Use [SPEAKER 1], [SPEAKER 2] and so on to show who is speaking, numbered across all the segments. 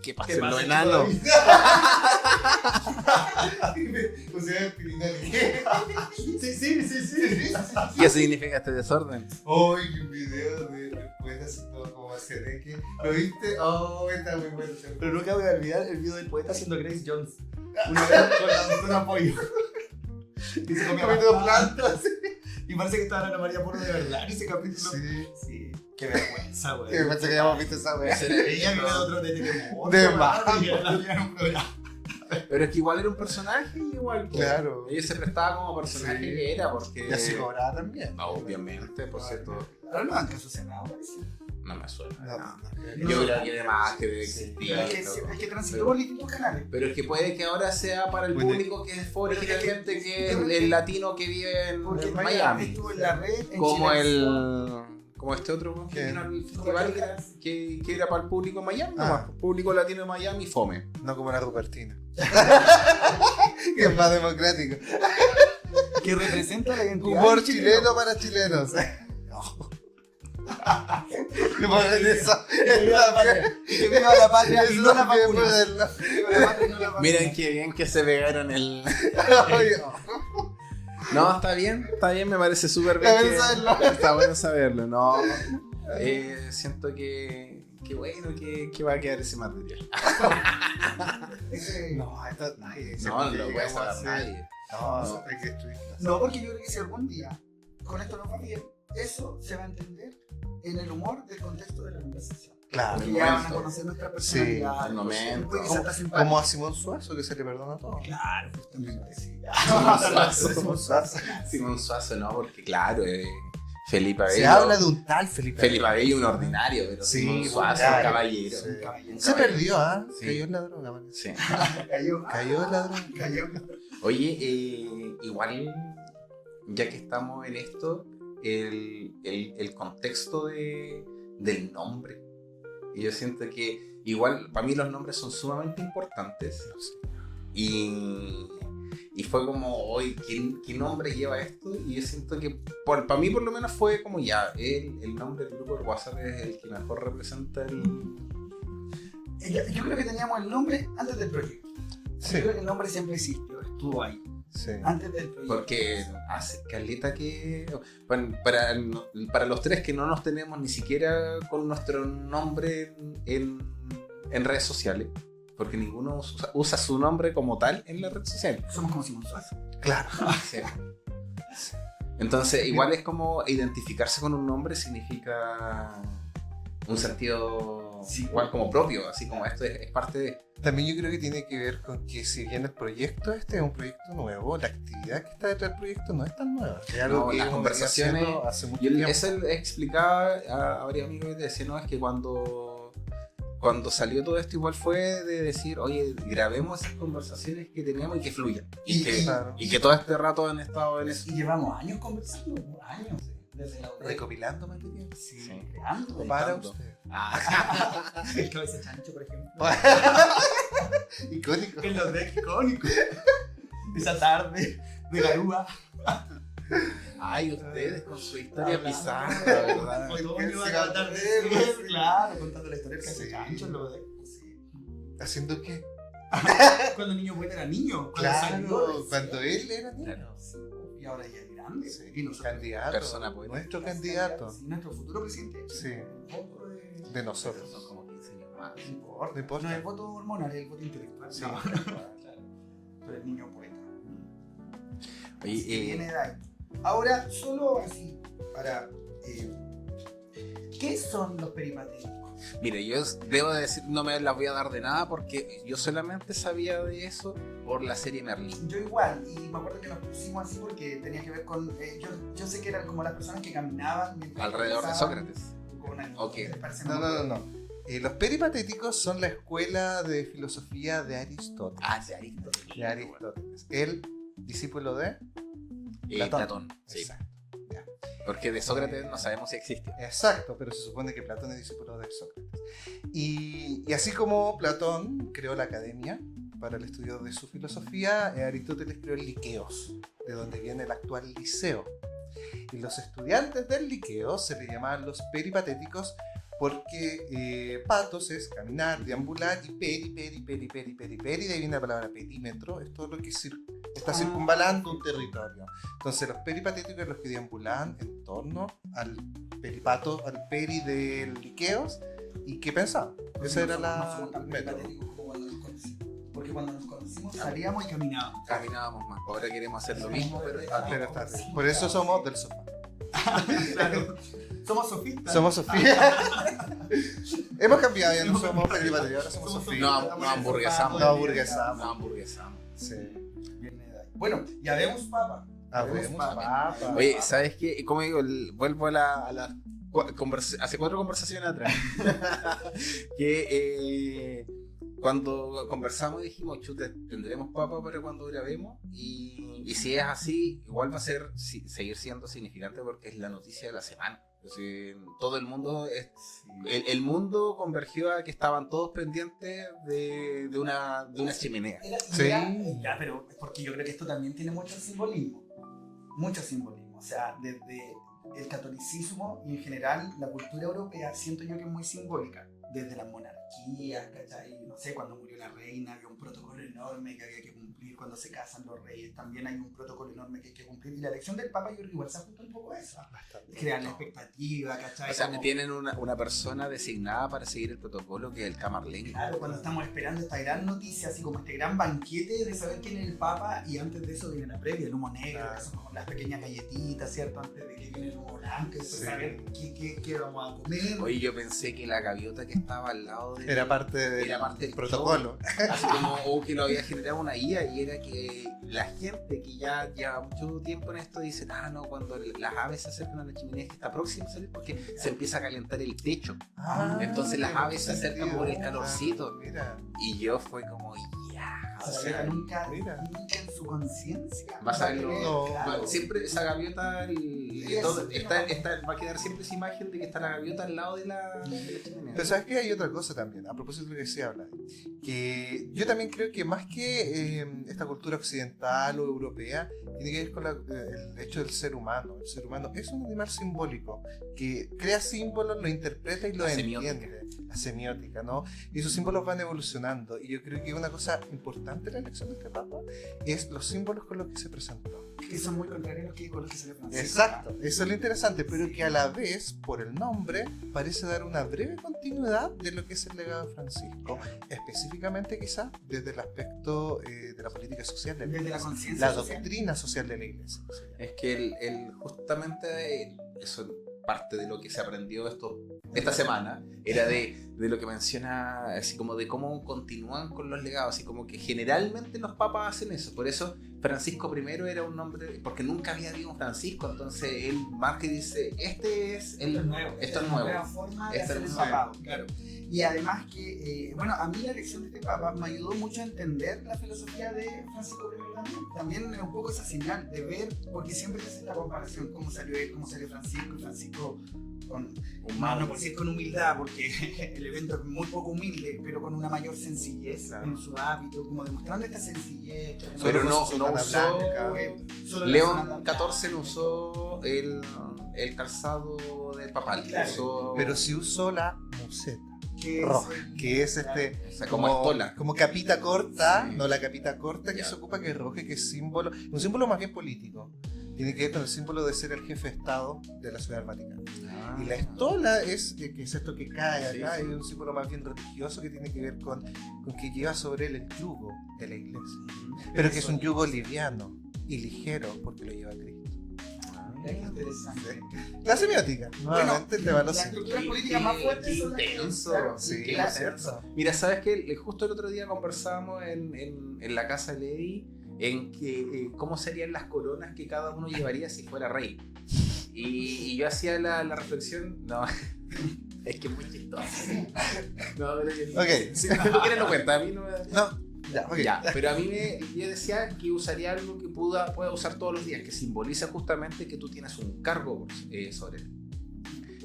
[SPEAKER 1] ¿Qué pasa en lo enano?
[SPEAKER 2] O sea, espinal.
[SPEAKER 3] Sí.
[SPEAKER 1] ¿Qué significa este desorden?
[SPEAKER 2] Hoy un video de poeta haciendo como Aciareque. ¿Lo viste? Oh, está muy bueno.
[SPEAKER 3] Pero nunca voy a olvidar el video del poeta haciendo Grace Jones. Una vez con la doctora Pollo. Y se comía
[SPEAKER 2] Comiendo
[SPEAKER 3] plantas. Y parece que estaba Ana María Polo de verdad en ese capítulo.
[SPEAKER 2] Sí.
[SPEAKER 3] Sí. Qué vergüenza, güey.
[SPEAKER 2] Que me parece que ya hemos visto esa wea.
[SPEAKER 3] Ella viene de otro de Telemundo.
[SPEAKER 2] De
[SPEAKER 3] güey,
[SPEAKER 2] más.
[SPEAKER 3] y él había en un programa.
[SPEAKER 1] Pero es que igual era un personaje igual.
[SPEAKER 2] Claro.
[SPEAKER 1] Ella se prestaba como personaje
[SPEAKER 2] Sí.
[SPEAKER 1] que era porque...
[SPEAKER 2] Y así cobraba también.
[SPEAKER 1] No, obviamente, por cierto,
[SPEAKER 3] Ahora no dan caso Senado, parece.
[SPEAKER 1] no me suena.
[SPEAKER 2] No.
[SPEAKER 1] Yo creo que además que debe
[SPEAKER 2] Sí.
[SPEAKER 1] existir.
[SPEAKER 3] Es que transitó por distintos canales.
[SPEAKER 1] Pero es que puede que ahora sea para el
[SPEAKER 2] Bueno,
[SPEAKER 1] público que fue originalmente que es el latino que vive en
[SPEAKER 3] Porque
[SPEAKER 1] Miami.
[SPEAKER 3] estuvo en la red. En
[SPEAKER 1] Como
[SPEAKER 3] Chile.
[SPEAKER 1] como este otro weón que
[SPEAKER 2] ¿Qué?
[SPEAKER 1] vino al festival que era para el público de Miami,
[SPEAKER 2] Ah.
[SPEAKER 1] nomás, público latino de Miami, fome.
[SPEAKER 2] No como la Rupertina. Que es más democrático.
[SPEAKER 3] Que representa la identidad.
[SPEAKER 2] Humor
[SPEAKER 3] del
[SPEAKER 2] chileno para chilenos. Que ponen eso.
[SPEAKER 3] Que viva la patria. Y que viva la patria y
[SPEAKER 2] Eso
[SPEAKER 3] no la
[SPEAKER 2] que
[SPEAKER 3] vacuna.
[SPEAKER 2] ponerlo.
[SPEAKER 3] Que viva la patria y no la vacuna.
[SPEAKER 1] Miren qué bien que se pegaron el...
[SPEAKER 2] Oye,
[SPEAKER 1] No, está bien, me parece súper bien.
[SPEAKER 2] Está bien
[SPEAKER 1] que-
[SPEAKER 2] saberlo.
[SPEAKER 1] Está bueno saberlo, no. Siento que bueno que va a quedar ese material.
[SPEAKER 2] no, esto nadie.
[SPEAKER 1] No lo puede saber nadie.
[SPEAKER 2] No, hay que destruirlo.
[SPEAKER 3] No, porque yo creo que si algún día con esto nos va bien, eso se va a entender en el humor del contexto de la conversación.
[SPEAKER 2] Claro.
[SPEAKER 3] Porque ya van a conocer nuestra personalidad.
[SPEAKER 1] el momento.
[SPEAKER 3] Puede que sea hasta simpático.
[SPEAKER 2] Como a Simón Suazo, que se le perdona todo.
[SPEAKER 3] Claro, justamente. Sí.
[SPEAKER 2] Simón Suazo.
[SPEAKER 1] Simón Suazo, no, porque claro, Felipe Abello.
[SPEAKER 2] Se habla de un tal Felipe.
[SPEAKER 1] Felipe Abello, un ordinario, pero
[SPEAKER 2] Sí,
[SPEAKER 1] Simón Suazo,
[SPEAKER 2] claro.
[SPEAKER 1] un caballero.
[SPEAKER 2] Sí.
[SPEAKER 3] Un caballero.
[SPEAKER 2] Se perdió, ¿ah?
[SPEAKER 1] Sí.
[SPEAKER 2] Cayó en la droga, parece.
[SPEAKER 1] Sí.
[SPEAKER 2] Cayó en la droga.
[SPEAKER 3] Cayó.
[SPEAKER 1] Oye, igual, ya que estamos en esto, el contexto del nombre. Y yo siento que igual, para mí los nombres son sumamente importantes. Y fue como, hoy, ¿qué nombre lleva esto? Y yo siento que, para mí por lo menos fue como ya, el nombre del grupo del WhatsApp es el que mejor representa el...
[SPEAKER 3] Yo creo que teníamos el nombre antes del proyecto.
[SPEAKER 2] Sí.
[SPEAKER 3] Yo creo que el nombre siempre existió, estuvo ahí,
[SPEAKER 2] Sí.
[SPEAKER 3] antes del proyecto.
[SPEAKER 1] Porque hace caleta que... Bueno, para los tres que no nos tenemos ni siquiera con nuestro nombre en redes sociales, porque ninguno usa su nombre como tal en la red social.
[SPEAKER 3] Somos como Simón Suazo.
[SPEAKER 2] Claro.
[SPEAKER 1] Sí. Entonces, igual es como identificarse con un nombre significa un sentido igual como propio, así como esto es parte de...
[SPEAKER 2] También yo creo que tiene que ver con que si bien el proyecto este es un proyecto nuevo, la actividad que está detrás del proyecto no es tan nueva. Es algo
[SPEAKER 1] No,
[SPEAKER 2] que
[SPEAKER 1] las
[SPEAKER 2] uno
[SPEAKER 1] conversaciones-
[SPEAKER 2] venía haciendo hace mucho
[SPEAKER 1] Yo
[SPEAKER 2] tiempo.
[SPEAKER 1] eso le explicaba a varios amigos y decía, no, es que cuando salió todo esto igual fue de decir, oye, grabemos esas conversaciones que teníamos y que fluyan. Y que,
[SPEAKER 2] Claro.
[SPEAKER 1] y que todo este rato han estado en eso.
[SPEAKER 3] Y llevamos años conversando, años. Desde la
[SPEAKER 2] Recopilando material.
[SPEAKER 3] Sí, creando.
[SPEAKER 2] Para
[SPEAKER 1] Editando.
[SPEAKER 2] usted.
[SPEAKER 1] Ah,
[SPEAKER 3] El cabeza chancho, por ejemplo.
[SPEAKER 2] Icónico.
[SPEAKER 3] En los decks icónicos. Esa tarde de Garúa.
[SPEAKER 1] ay, ustedes con su historia
[SPEAKER 3] Hablando.
[SPEAKER 1] pizarra, ¿verdad?
[SPEAKER 3] Otoño,
[SPEAKER 2] se
[SPEAKER 3] a
[SPEAKER 2] va a
[SPEAKER 3] tarde.
[SPEAKER 2] perder, sí.
[SPEAKER 3] Claro, contando la historia del
[SPEAKER 2] Sí.
[SPEAKER 3] cabeza chancho en los decks. Sí.
[SPEAKER 2] ¿Haciendo qué?
[SPEAKER 3] Cuando el niño bueno era niño. Cuando salió,
[SPEAKER 2] Claro, cuando él era niño.
[SPEAKER 1] Claro.
[SPEAKER 3] Sí, y ahora ya es grande.
[SPEAKER 2] Sí,
[SPEAKER 3] Y nosotros.
[SPEAKER 2] candidato.
[SPEAKER 1] Persona poeta.
[SPEAKER 2] Nuestro candidato.
[SPEAKER 3] Sí, nuestro futuro presidente.
[SPEAKER 2] Sí.
[SPEAKER 3] Voto de...
[SPEAKER 2] De nosotros.
[SPEAKER 1] Son como 15 años más.
[SPEAKER 3] No importa.
[SPEAKER 2] No importa.
[SPEAKER 3] No es el voto hormonal, es el voto intelectual.
[SPEAKER 2] Sí.
[SPEAKER 3] No.
[SPEAKER 1] Claro.
[SPEAKER 3] Pero el niño poeta.
[SPEAKER 1] Oye,
[SPEAKER 3] Así que viene de ahí. Ahora, solo así, para... ¿qué son los peripatéticos?
[SPEAKER 1] mire, yo debo de decir, no me las voy a dar de nada porque yo solamente sabía de eso por la serie Merlín.
[SPEAKER 3] Yo igual, y me acuerdo que nos pusimos así porque tenía que ver con... yo sé que eran como las personas que caminaban mientras
[SPEAKER 1] Alrededor de
[SPEAKER 3] conversaban
[SPEAKER 1] Sócrates.
[SPEAKER 3] con alguien.
[SPEAKER 1] Ok.
[SPEAKER 3] ¿Les parece
[SPEAKER 2] No,
[SPEAKER 3] muy
[SPEAKER 2] no,
[SPEAKER 3] bueno?
[SPEAKER 2] no. Los peripatéticos son la escuela de filosofía de Aristóteles.
[SPEAKER 1] Ah, de Aristóteles.
[SPEAKER 2] De Aristóteles. El discípulo de
[SPEAKER 1] Platón. Sí.
[SPEAKER 2] Exacto. Ya.
[SPEAKER 1] Porque de Sócrates no sabemos si existe.
[SPEAKER 2] Exacto, pero se supone que Platón es discípulo de Sócrates. Y así como Platón creó la academia para el estudio de su filosofía, Aristóteles creó el Liceos, de donde viene el actual liceo. Y los estudiantes del Liceo se le llamaban los peripatéticos porque patos es caminar, deambular, y peri, de ahí viene la palabra perímetro, es todo lo que está circunvalando un territorio. Entonces los peripatéticos son los que deambulan en torno al peripato, al peri de Liqueos, y ¿qué pensaban? Esa era la método.
[SPEAKER 3] Porque cuando nos conocimos salíamos y caminábamos.
[SPEAKER 1] Caminábamos más. Ahora queremos hacer lo mismo, pero
[SPEAKER 2] Pero está bien. Por eso somos del sofá.
[SPEAKER 3] Claro. Somos sofistas.
[SPEAKER 2] Somos Sofía. Hemos cambiado, ya no somos peripatéticos, ahora somos Sofía.
[SPEAKER 1] no hamburguesamos.
[SPEAKER 2] No hamburguesamos.
[SPEAKER 1] No hamburguesamos.
[SPEAKER 2] Sí.
[SPEAKER 3] Viene de ahí. Bueno, ya vemos papa.
[SPEAKER 2] Habemos papa.
[SPEAKER 1] Oye, ¿sabes qué? Como digo, vuelvo a la hace 4 conversaciones atrás. Que cuando conversamos dijimos, chuta, tendremos papa para cuando grabemos. Y si es así, igual va a ser seguir siendo significante porque es la noticia de la semana. Es decir, todo el mundo, el mundo convergió a que estaban todos pendientes de una chimenea.
[SPEAKER 2] Sí.
[SPEAKER 3] Ya, pero es porque yo creo que esto también tiene mucho simbolismo. Mucho simbolismo. O sea, desde el catolicismo y en general la cultura europea siento yo que es muy simbólica. Desde las monarquías, ¿cachai? No sé, cuando murió la reina había un protocolo enorme que había que cumplir. Cuando se casan los reyes también hay un protocolo enorme que hay que cumplir. Y la elección del Papa yo creo que igual se ajusta un poco a eso. Crean la expectativa, ¿cachai?
[SPEAKER 1] O sea,
[SPEAKER 3] como,
[SPEAKER 1] tienen una persona designada para seguir el protocolo que es el Camarlengo.
[SPEAKER 3] claro, cuando estamos esperando esta gran noticia, así como este gran banquete de saber quién es el Papa, y antes de eso viene la previa, el humo negro,
[SPEAKER 2] Claro.
[SPEAKER 3] que son como las pequeñas galletitas, ¿cierto? Antes de que viene el humo blanco, y después
[SPEAKER 2] Sí.
[SPEAKER 3] saber qué vamos a comer.
[SPEAKER 1] Oye, yo pensé que la gaviota que estaba al lado de
[SPEAKER 2] Era parte
[SPEAKER 1] Era parte
[SPEAKER 2] del
[SPEAKER 1] del
[SPEAKER 2] protocolo.
[SPEAKER 1] así como o que lo había generado una IA, y era que la gente que ya lleva mucho tiempo en esto dice, no, cuando las aves se acercan a la chimenea que está próxima a salir porque se empieza a calentar el techo. Entonces las aves se acercan por el calorcito.
[SPEAKER 2] Mira.
[SPEAKER 1] Y yo fue como,
[SPEAKER 3] O sea, nunca
[SPEAKER 2] mira.
[SPEAKER 3] en su conciencia.
[SPEAKER 1] vas a verlo.
[SPEAKER 2] No.
[SPEAKER 3] Claro.
[SPEAKER 1] Siempre esa gaviota va a quedar siempre esa imagen de que está la gaviota al lado de la chimenea.
[SPEAKER 2] Pero sabes que hay otra cosa también, a propósito de lo que se habla, que yo también creo que más que esta cultura occidental o europea, tiene que ver con el hecho del ser humano. El ser humano es un animal simbólico que crea símbolos, lo interpreta y lo
[SPEAKER 1] La
[SPEAKER 2] entiende.
[SPEAKER 1] semiótica.
[SPEAKER 2] La semiótica, ¿no? Y esos símbolos van evolucionando. Y yo creo que una cosa importante en la elección de este Papa es los símbolos con los que se presentó.
[SPEAKER 3] Que son muy contrarios a los que con los que sale Francisco.
[SPEAKER 2] Exacto, eso es lo interesante, pero que a la vez, por el nombre, parece dar una breve continuidad de lo que es el legado de Francisco, específicamente quizás desde el aspecto de la política social de la
[SPEAKER 3] Desde la
[SPEAKER 2] Iglesia,
[SPEAKER 3] conciencia
[SPEAKER 2] la
[SPEAKER 3] social.
[SPEAKER 2] doctrina social de la Iglesia.
[SPEAKER 1] Es que justamente eso parte de lo que se aprendió esta semana era de lo que menciona, así como de cómo continúan con los legados, así como que generalmente los papas hacen eso. Por eso Francisco I era un nombre, porque nunca había habido un Francisco, entonces él marca y dice, este es el
[SPEAKER 3] Esto es nuevo.
[SPEAKER 1] Esto es
[SPEAKER 3] una
[SPEAKER 1] nuevo.
[SPEAKER 3] nueva forma de
[SPEAKER 1] Esto
[SPEAKER 3] hacer
[SPEAKER 1] es
[SPEAKER 3] el
[SPEAKER 1] nuevo.
[SPEAKER 3] papado, claro. Y además que, bueno, a mí la elección de este papa me ayudó mucho a entender la filosofía de Francisco I también. También un poco esa señal de ver, porque siempre se hace esta comparación, cómo salió él, cómo salió Francisco, y Francisco con, no puedo decir con humildad, porque el evento es muy poco humilde, pero con una mayor sencillez
[SPEAKER 2] Claro.
[SPEAKER 3] en su hábito, como demostrando esta sencillez.
[SPEAKER 1] Pero no
[SPEAKER 2] Solo con su
[SPEAKER 1] usó,
[SPEAKER 2] sotana blanca.
[SPEAKER 3] Solo la
[SPEAKER 1] León
[SPEAKER 3] zona
[SPEAKER 1] XIV no usó el calzado del papal,
[SPEAKER 3] Claro.
[SPEAKER 1] usó,
[SPEAKER 2] Pero sí usó la museta
[SPEAKER 3] que
[SPEAKER 2] roja,
[SPEAKER 3] es el-
[SPEAKER 2] que es
[SPEAKER 1] o sea, como estola.
[SPEAKER 2] como capita corta,
[SPEAKER 1] Sí.
[SPEAKER 2] no la capita corta que
[SPEAKER 1] Ya.
[SPEAKER 2] se ocupa, que es roja, que es símbolo, un símbolo más bien político. Tiene que ver con el símbolo de ser el jefe de Estado de la Ciudad del Vaticano. Y la estola es, que es esto que cae
[SPEAKER 1] Sí,
[SPEAKER 2] acá,
[SPEAKER 1] sí.
[SPEAKER 2] es un símbolo más bien religioso que tiene que ver con que lleva sobre él el yugo de la iglesia. Pero que es un yugo liviano y ligero porque lo lleva Cristo.
[SPEAKER 3] Mira qué interesante.
[SPEAKER 2] La semiótica, nuevamente el tema de los
[SPEAKER 3] las
[SPEAKER 2] símbolos.
[SPEAKER 3] estructuras políticas más fuertes son las que-
[SPEAKER 1] Intenso,
[SPEAKER 3] claro,
[SPEAKER 2] sí,
[SPEAKER 1] qué
[SPEAKER 3] claro.
[SPEAKER 1] intenso. Mira, ¿sabes qué? Justo el otro día conversábamos en la casa de Lady en que cómo serían las coronas que cada uno llevaría si fuera rey. Y yo hacía la reflexión, no, es que es muy chistoso. No, pero
[SPEAKER 2] Ok.
[SPEAKER 1] si tú quieres lo cuenta, a mí no me...
[SPEAKER 2] No, ya, ok.
[SPEAKER 1] Ya, pero a mí yo decía que usaría algo que pueda usar todos los días, que simboliza justamente que tú tienes un cargo sobre él.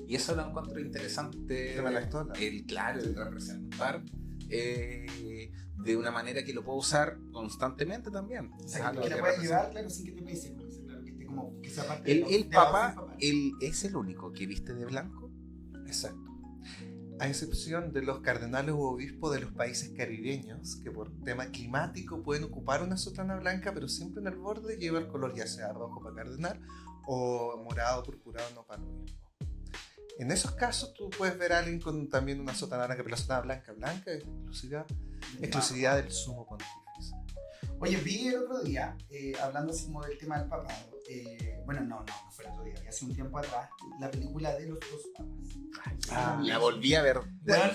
[SPEAKER 1] Y eso lo encuentro interesante.
[SPEAKER 2] El tema de la estola.
[SPEAKER 1] Claro, el representar de una manera que lo puedo usar constantemente también.
[SPEAKER 3] O sea,
[SPEAKER 1] Algo
[SPEAKER 3] que la
[SPEAKER 1] que
[SPEAKER 3] puedes
[SPEAKER 1] representa.
[SPEAKER 3] llevar, claro, sin que te pese. Claro, que esté como, que sea parte
[SPEAKER 1] El
[SPEAKER 3] de
[SPEAKER 1] Papa,
[SPEAKER 3] papá.
[SPEAKER 1] él es el único que viste de blanco.
[SPEAKER 2] Exacto. a excepción de los cardenales u obispos de los países caribeños, que por tema climático pueden ocupar una sotana blanca, pero siempre en el borde lleva el color ya sea rojo para cardenal o morado, purpurado, no para obispo. En esos casos tú puedes ver a alguien con también una sotana blanca, pero la sotana blanca es exclusividad del sumo pontífice.
[SPEAKER 3] Oye, vi el otro día, hablando así como del tema del papado, bueno, no fue el otro día, hace un tiempo atrás, la película de los dos papas.
[SPEAKER 1] La volví a ver.
[SPEAKER 3] Bueno,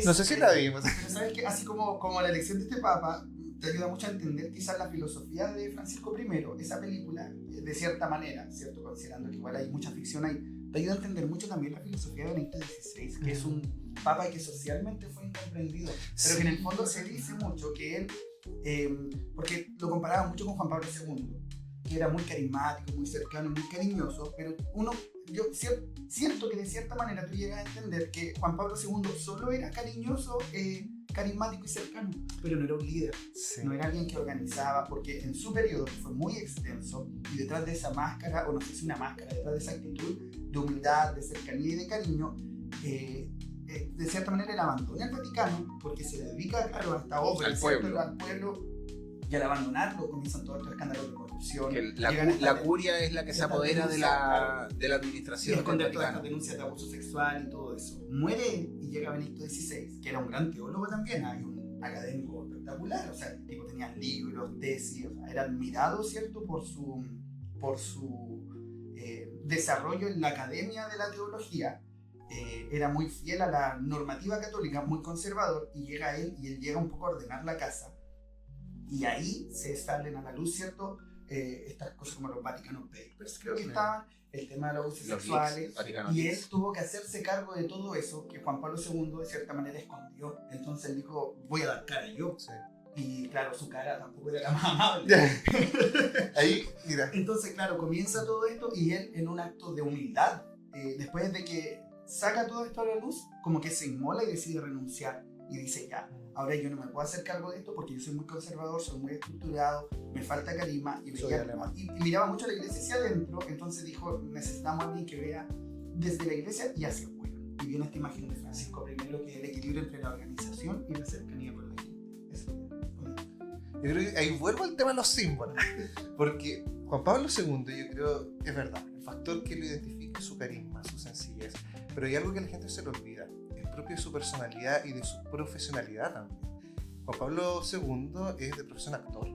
[SPEAKER 2] No sé si la vimos.
[SPEAKER 3] Pero sabes que así como la elección de este papa te ayuda mucho a entender quizás la filosofía de Francisco I, esa película, de cierta manera, ¿cierto? Considerando que igual hay mucha ficción ahí, te ayuda a entender mucho también la filosofía de Benedicto XVI, que es un papa que socialmente fue incomprendido, pero que en el fondo se dice mucho que él, porque lo comparaba mucho con Juan Pablo II, que era muy carismático, muy cercano, muy cariñoso, pero yo siento que de cierta manera tú llegas a entender que Juan Pablo II solo era cariñoso, carismático y cercano, pero no era un líder, no era alguien que organizaba, porque en su periodo, que fue muy extenso, y detrás de esa máscara, o no sé si una máscara, detrás de esa actitud de humildad, de cercanía y de cariño, de cierta manera él abandona el Vaticano, porque se dedica, claro, a esta obra,
[SPEAKER 1] al pueblo,
[SPEAKER 3] y al abandonarlo comienzan todos estos escándalos de corrupción.
[SPEAKER 1] Que la curia es la que se apodera de la administración.
[SPEAKER 3] Y esconder todas estas denuncias de abuso sexual y todo eso. Muere y llega Benedicto XVI, que era un gran teólogo también, hay un académico espectacular, o sea, el tipo tenía libros, tesis, o sea, era admirado, ¿cierto?, por su desarrollo en la academia de la teología. Era muy fiel a la normativa católica, muy conservador, y llega él, y él llega un poco a ordenar la casa. Y ahí se salen a la luz, ¿cierto? Estas cosas como los Vatican Papers, creo que estaban, el tema de los abusos sexuales, y él tuvo que hacerse cargo de todo eso que Juan Pablo II de cierta manera escondió. Entonces él dijo, voy a dar cara yo. Sí. Y claro, su cara tampoco era la más amable.
[SPEAKER 2] Ahí, mira.
[SPEAKER 3] Entonces, claro, comienza todo esto y él en un acto de humildad, después de que saca todo esto a la luz, como que se inmola y decide renunciar. Y dice, ya, ahora yo no me puedo hacer cargo de esto porque yo soy muy conservador, soy muy estructurado, me falta carisma. Y miraba mucho a la iglesia hacia adentro, entonces dijo, necesitamos a alguien que vea desde la iglesia y hacia afuera. Y viene esta imagen de Francisco I, que es el equilibrio entre la organización y la cercanía con la gente. Eso.
[SPEAKER 2] Yo creo que ahí vuelvo al tema de los símbolos. Porque Juan Pablo II, yo creo, es verdad, el factor que lo identifica es su carisma, su sencillez. Pero hay algo que la gente se le olvida. Propio de su personalidad y de su profesionalidad también. Juan Pablo II es de profesión actor.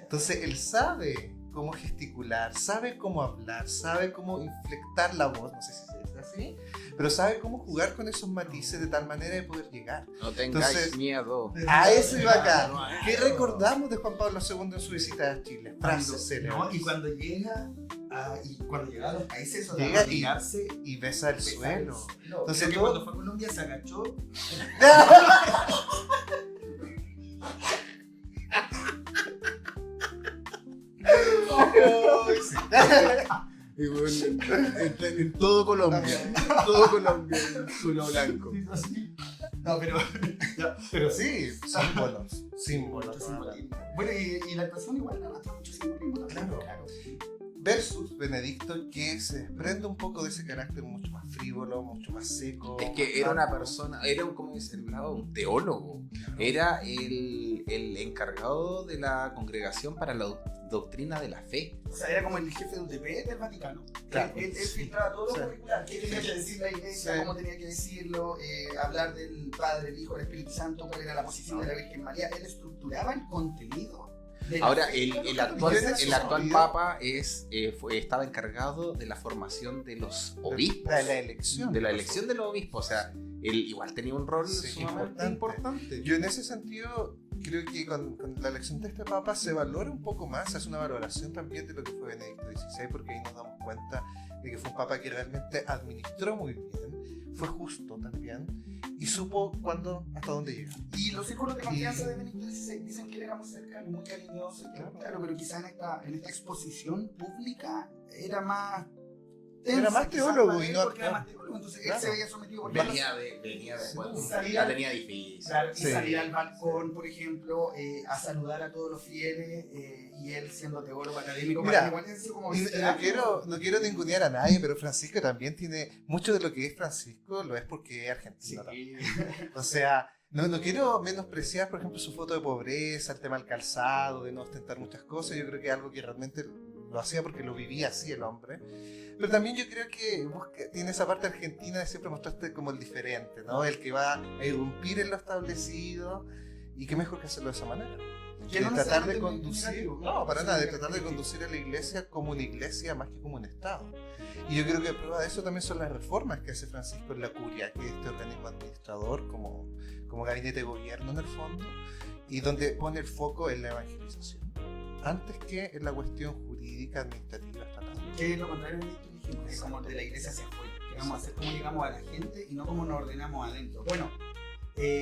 [SPEAKER 2] Entonces él sabe cómo gesticular, sabe cómo hablar, sabe cómo inflectar la voz, no sé si es así, pero sabe cómo jugar con esos matices de tal manera de poder llegar.
[SPEAKER 1] No tengáis miedo.
[SPEAKER 2] A eso iba acá. ¿Qué recordamos de Juan Pablo II en su visita a Chile? Frases célebres.
[SPEAKER 3] Y cuando llega a los países o
[SPEAKER 2] llega y besa el suelo.
[SPEAKER 3] Entonces cuando fue a Colombia se agachó.
[SPEAKER 1] Y bueno, en todo Colombia, el suelo blanco.
[SPEAKER 3] No, pero
[SPEAKER 2] sí, símbolos.
[SPEAKER 3] Bueno, y la actuación igual arrastra mucho simbolismo.
[SPEAKER 2] Claro. Versus Benedicto, que se desprende un poco de ese carácter mucho más frívolo, mucho más seco.
[SPEAKER 1] Es que era una persona, era un teólogo. Era el encargado de la Congregación para la Doctrina de la Fe.
[SPEAKER 3] O sea, era como el jefe de UTP del Vaticano. Claro. Él filtraba todo lo curricular. ¿Qué tenía que decir la iglesia? ¿Cómo tenía que decirlo? Hablar del Padre, el Hijo, el Espíritu Santo, cuál era la posición de la Virgen María. Él estructuraba el contenido.
[SPEAKER 1] Ahora, el actual Papa estaba encargado de la formación de los obispos.
[SPEAKER 2] De la elección.
[SPEAKER 1] De la elección de los obispos. O sea, él igual tenía un rol sumamente importante.
[SPEAKER 2] Yo en ese sentido creo que con la elección de este Papa se valora un poco más, se hace una valoración también de lo que fue Benedicto XVI, porque ahí nos damos cuenta de que fue un Papa que realmente administró muy bien, fue justo también y supo hasta dónde llegar.
[SPEAKER 3] Y los círculos de confianza de Benedicto XVI dicen que él era muy cercano, muy cariñoso, claro, pero quizás en esta exposición pública era más
[SPEAKER 2] Era más teólogo y no
[SPEAKER 3] porque era más teólogo, entonces él
[SPEAKER 2] Claro.
[SPEAKER 3] se veía sometido por
[SPEAKER 1] Venía después.
[SPEAKER 3] Sí.
[SPEAKER 1] La tenía difícil.
[SPEAKER 3] Claro, y
[SPEAKER 2] Sí.
[SPEAKER 3] salir al balcón, por ejemplo, a saludar a todos los fieles, y él siendo teólogo académico,
[SPEAKER 2] Mira,
[SPEAKER 3] para igual es como
[SPEAKER 2] Y no quiero ningunear a nadie, pero Francisco también tiene mucho de lo que es Francisco, lo es porque es argentino también. O sea, no quiero menospreciar, por ejemplo, su foto de pobreza, el tema del calzado, de no ostentar muchas cosas. Yo creo que es algo que realmente lo hacía porque lo vivía así el hombre. Pero también yo creo que tiene esa parte argentina de siempre mostrarte como el diferente, ¿no? El que va a irrumpir en lo establecido, y qué mejor que hacerlo de esa manera.
[SPEAKER 3] Que
[SPEAKER 2] De
[SPEAKER 3] no
[SPEAKER 2] tratar de
[SPEAKER 3] necesariamente
[SPEAKER 2] conducir,
[SPEAKER 3] negativo,
[SPEAKER 2] no, para
[SPEAKER 3] sí,
[SPEAKER 2] nada, de
[SPEAKER 3] negativo.
[SPEAKER 2] tratar de conducir a la iglesia como una iglesia más que como un Estado. Y yo creo que prueba de eso también son las reformas que hace Francisco en la curia, que es este organismo administrador como gabinete de gobierno en el fondo, y donde pone el foco en la evangelización, antes que en la cuestión jurídica, administrativa, estatal.
[SPEAKER 3] Que es lo contrario de esto que dijimos, es como de la iglesia hacia afuera, que vamos a hacer cómo llegamos a la gente y no cómo nos ordenamos adentro. Bueno,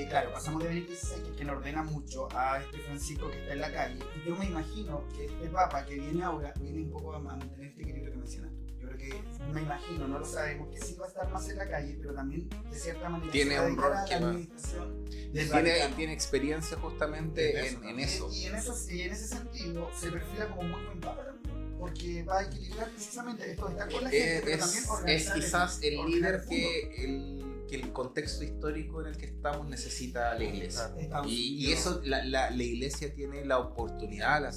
[SPEAKER 3] claro, pasamos de Benito XVI, que es quien ordena mucho, a este Francisco que está en la calle, y yo me imagino que este Papa que viene ahora viene un poco a mantener este equilibrio que mencionas tú. Yo creo que, me imagino, no lo sabemos, que sí va a estar más en la calle, pero también de cierta manera
[SPEAKER 1] Tiene
[SPEAKER 3] se va a
[SPEAKER 1] un
[SPEAKER 3] dedicar
[SPEAKER 1] rol
[SPEAKER 3] a
[SPEAKER 1] que
[SPEAKER 3] la
[SPEAKER 1] va-
[SPEAKER 3] administración del Vaticano.
[SPEAKER 1] Tiene experiencia justamente en eso.
[SPEAKER 3] Y en ese sentido se perfila como muy buen papa también, porque va a equilibrar precisamente esto de estar con la gente, pero también
[SPEAKER 1] Es
[SPEAKER 3] organizar
[SPEAKER 1] quizás el
[SPEAKER 3] ordenar
[SPEAKER 1] líder
[SPEAKER 3] mundo.
[SPEAKER 1] que el contexto histórico en el que estamos necesita la iglesia.
[SPEAKER 3] Estados
[SPEAKER 1] Y
[SPEAKER 3] Unidos.
[SPEAKER 1] eso, la iglesia tiene la oportunidad al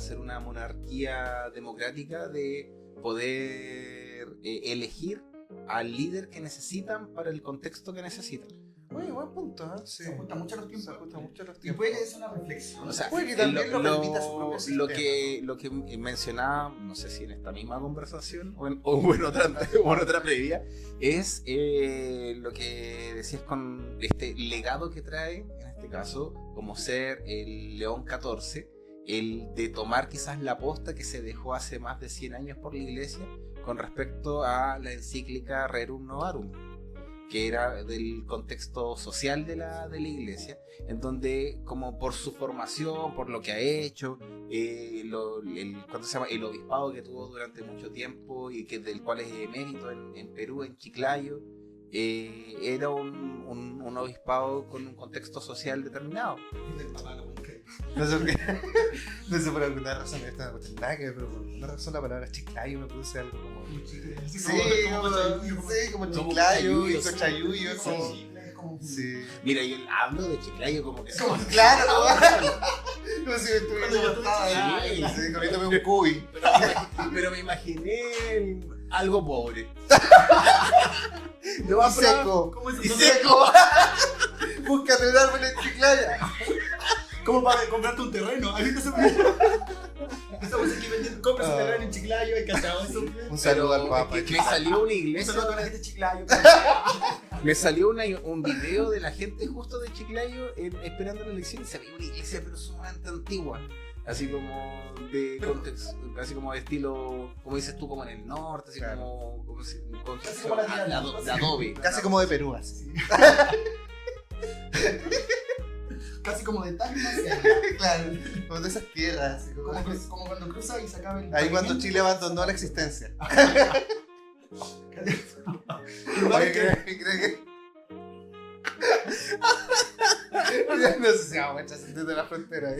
[SPEAKER 1] ser una monarquía democrática de poder elegir al líder que necesitan para el contexto que necesitan.
[SPEAKER 2] Oye, buen punto, ¿eh? Sí.
[SPEAKER 3] Se ajustan mucho a los tiempos.
[SPEAKER 2] Se ajustan mucho a los
[SPEAKER 3] Y
[SPEAKER 2] tiempos.
[SPEAKER 3] puede que sea una reflexión.
[SPEAKER 1] O sea,
[SPEAKER 2] Puede que también lo permita su propio
[SPEAKER 1] lo
[SPEAKER 2] sistema,
[SPEAKER 1] que mencionaba, no sé si en esta misma conversación o en otra previa, es lo que decías con este legado que trae, en este caso, como ser el León XIV, el de tomar quizás la posta que se dejó hace más de 100 años por la iglesia con respecto a la encíclica Rerum Novarum, que era del contexto social de la iglesia, en donde, como por su formación, por lo que ha hecho, ¿cuánto se llama? El obispado que tuvo durante mucho tiempo y que del cual es emérito en Perú, en Chiclayo, era un obispado con un contexto social determinado.
[SPEAKER 2] No sé por qué. No sé por alguna razón, esta no tiene nada que ver, pero por alguna razón la palabra chiclayo me produce algo como. Como chiclayo y cochayuyo. Sí.
[SPEAKER 1] Mira, yo hablo de Chiclayo como que...
[SPEAKER 2] Claro, como si me estuviera
[SPEAKER 1] Sí.
[SPEAKER 2] sí, comiéndome un cuy.
[SPEAKER 1] Pero me imaginé algo pobre.
[SPEAKER 2] Y seco.
[SPEAKER 3] ¿Cómo es
[SPEAKER 2] Y seco. Búscate un árbol en Chiclaya.
[SPEAKER 3] ¿Cómo para comprarte un terreno? ¿Has visto ese video? Estamos aquí vendiendo, compras un terreno en Chiclayo, hay cachado eso.
[SPEAKER 2] Un saludo al Papa.
[SPEAKER 1] Me salió una
[SPEAKER 3] Un
[SPEAKER 1] iglesia.
[SPEAKER 3] saludo a toda la gente de Chiclayo.
[SPEAKER 1] Me salió un video de la gente justo de Chiclayo esperando la elección y se veía una iglesia pero sumamente antigua. Así como de contexto, así como de estilo, como dices tú, como en el norte, así
[SPEAKER 2] Claro.
[SPEAKER 1] como
[SPEAKER 3] Casi
[SPEAKER 1] construcción
[SPEAKER 3] como la tierra,
[SPEAKER 1] de adobe.
[SPEAKER 2] Casi como de Perú, así.
[SPEAKER 3] Casi como de Tacna.
[SPEAKER 2] Claro, como de esas tierras. Así
[SPEAKER 3] Como cuando cruza y se acaba el.
[SPEAKER 2] ahí cuando Chile abandonó la existencia.
[SPEAKER 3] Lugares
[SPEAKER 2] Oye,
[SPEAKER 3] que-
[SPEAKER 2] creo que. Ya no sé si vamos a echar sentido de la frontera.